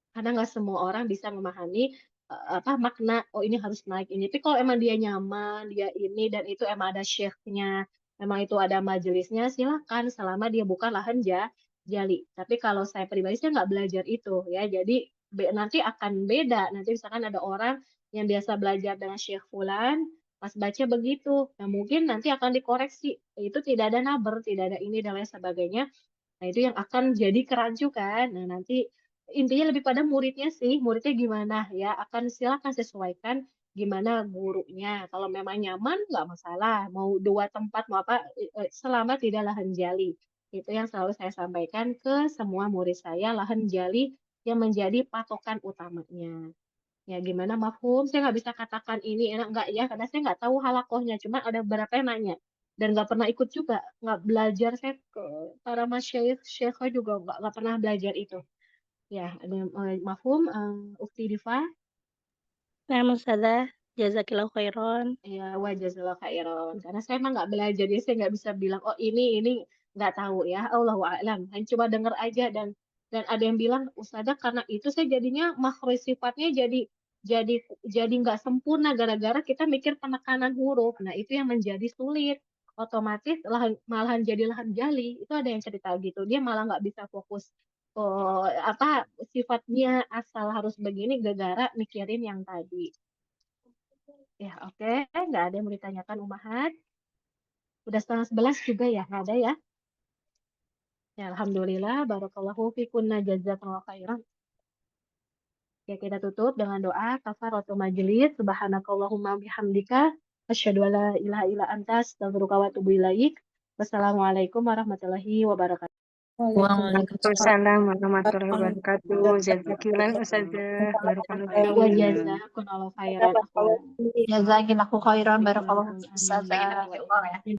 karena nggak semua orang bisa memahami apa makna oh ini harus naik ini. Tapi kalau emang dia nyaman, dia ini dan itu emang ada syekhnya, emang itu ada majelisnya, silakan selama dia bukan lahan jali. Tapi kalau saya pribadi saya nggak belajar itu ya. Jadi nanti akan beda. Nanti misalkan ada orang yang biasa belajar dengan Syekh Fulan, pas baca begitu, nah mungkin nanti akan dikoreksi. Itu tidak ada naber, tidak ada ini dan lain sebagainya. Nah, itu yang akan jadi kerancu kan. Nah, nanti intinya lebih pada muridnya sih, muridnya gimana ya, akan silakan sesuaikan gimana gurunya. Kalau memang nyaman, nggak masalah. Mau dua tempat, mau apa, selama tidak lahan jali. Itu yang selalu saya sampaikan ke semua murid saya, lahan jali yang menjadi patokan utamanya. Ya gimana mafhum, saya nggak bisa katakan ini enak nggak ya, karena saya nggak tahu halakohnya. Cuma ada beberapa yang nanya dan nggak pernah ikut juga, nggak belajar saya ke para masyayikh syekhnya juga nggak pernah belajar itu. Ya ada mafhum, Ukti Diva, Nah, Ustazah, jazakillahu khairan. ya wajazallah khairan. Karena saya emang nggak belajar, jadi saya nggak bisa bilang oh ini nggak tahu ya. Allahu a'lam. Hanya coba dengar aja dan Dan ada yang bilang, Ustazah karena itu saya jadinya makhraj sifatnya jadi nggak sempurna gara-gara kita mikir penekanan huruf. Nah, itu yang menjadi sulit. Otomatis malahan jadi lahan jali. Itu ada yang cerita gitu. Dia malah nggak bisa fokus apa sifatnya asal harus begini gara-gara mikirin yang tadi. Ya, oke. Nggak ada yang mau ditanyakan Umahat. Udah 10:30 juga ya? Nggak ada ya? Ya, alhamdulillah. Barakallahu fikunna jazakallahu khairan. Ya, kita tutup dengan doa kafaratul majelis. Subhanakallahumma bihamdika. Asyhadu an la ilaha illa anta astaghfiruka wa atubu ilaik. Wassalamualaikum warahmatullahi wabarakatuh. Waalaikumsalam warahmatullahi wabarakatuh. Jazakillah Ustazah. Barakallahu Wa fiik. jazakumullahu khairan. Jazakillahu khairan. Barakallahu Amin, fiik, Ustazah. amin.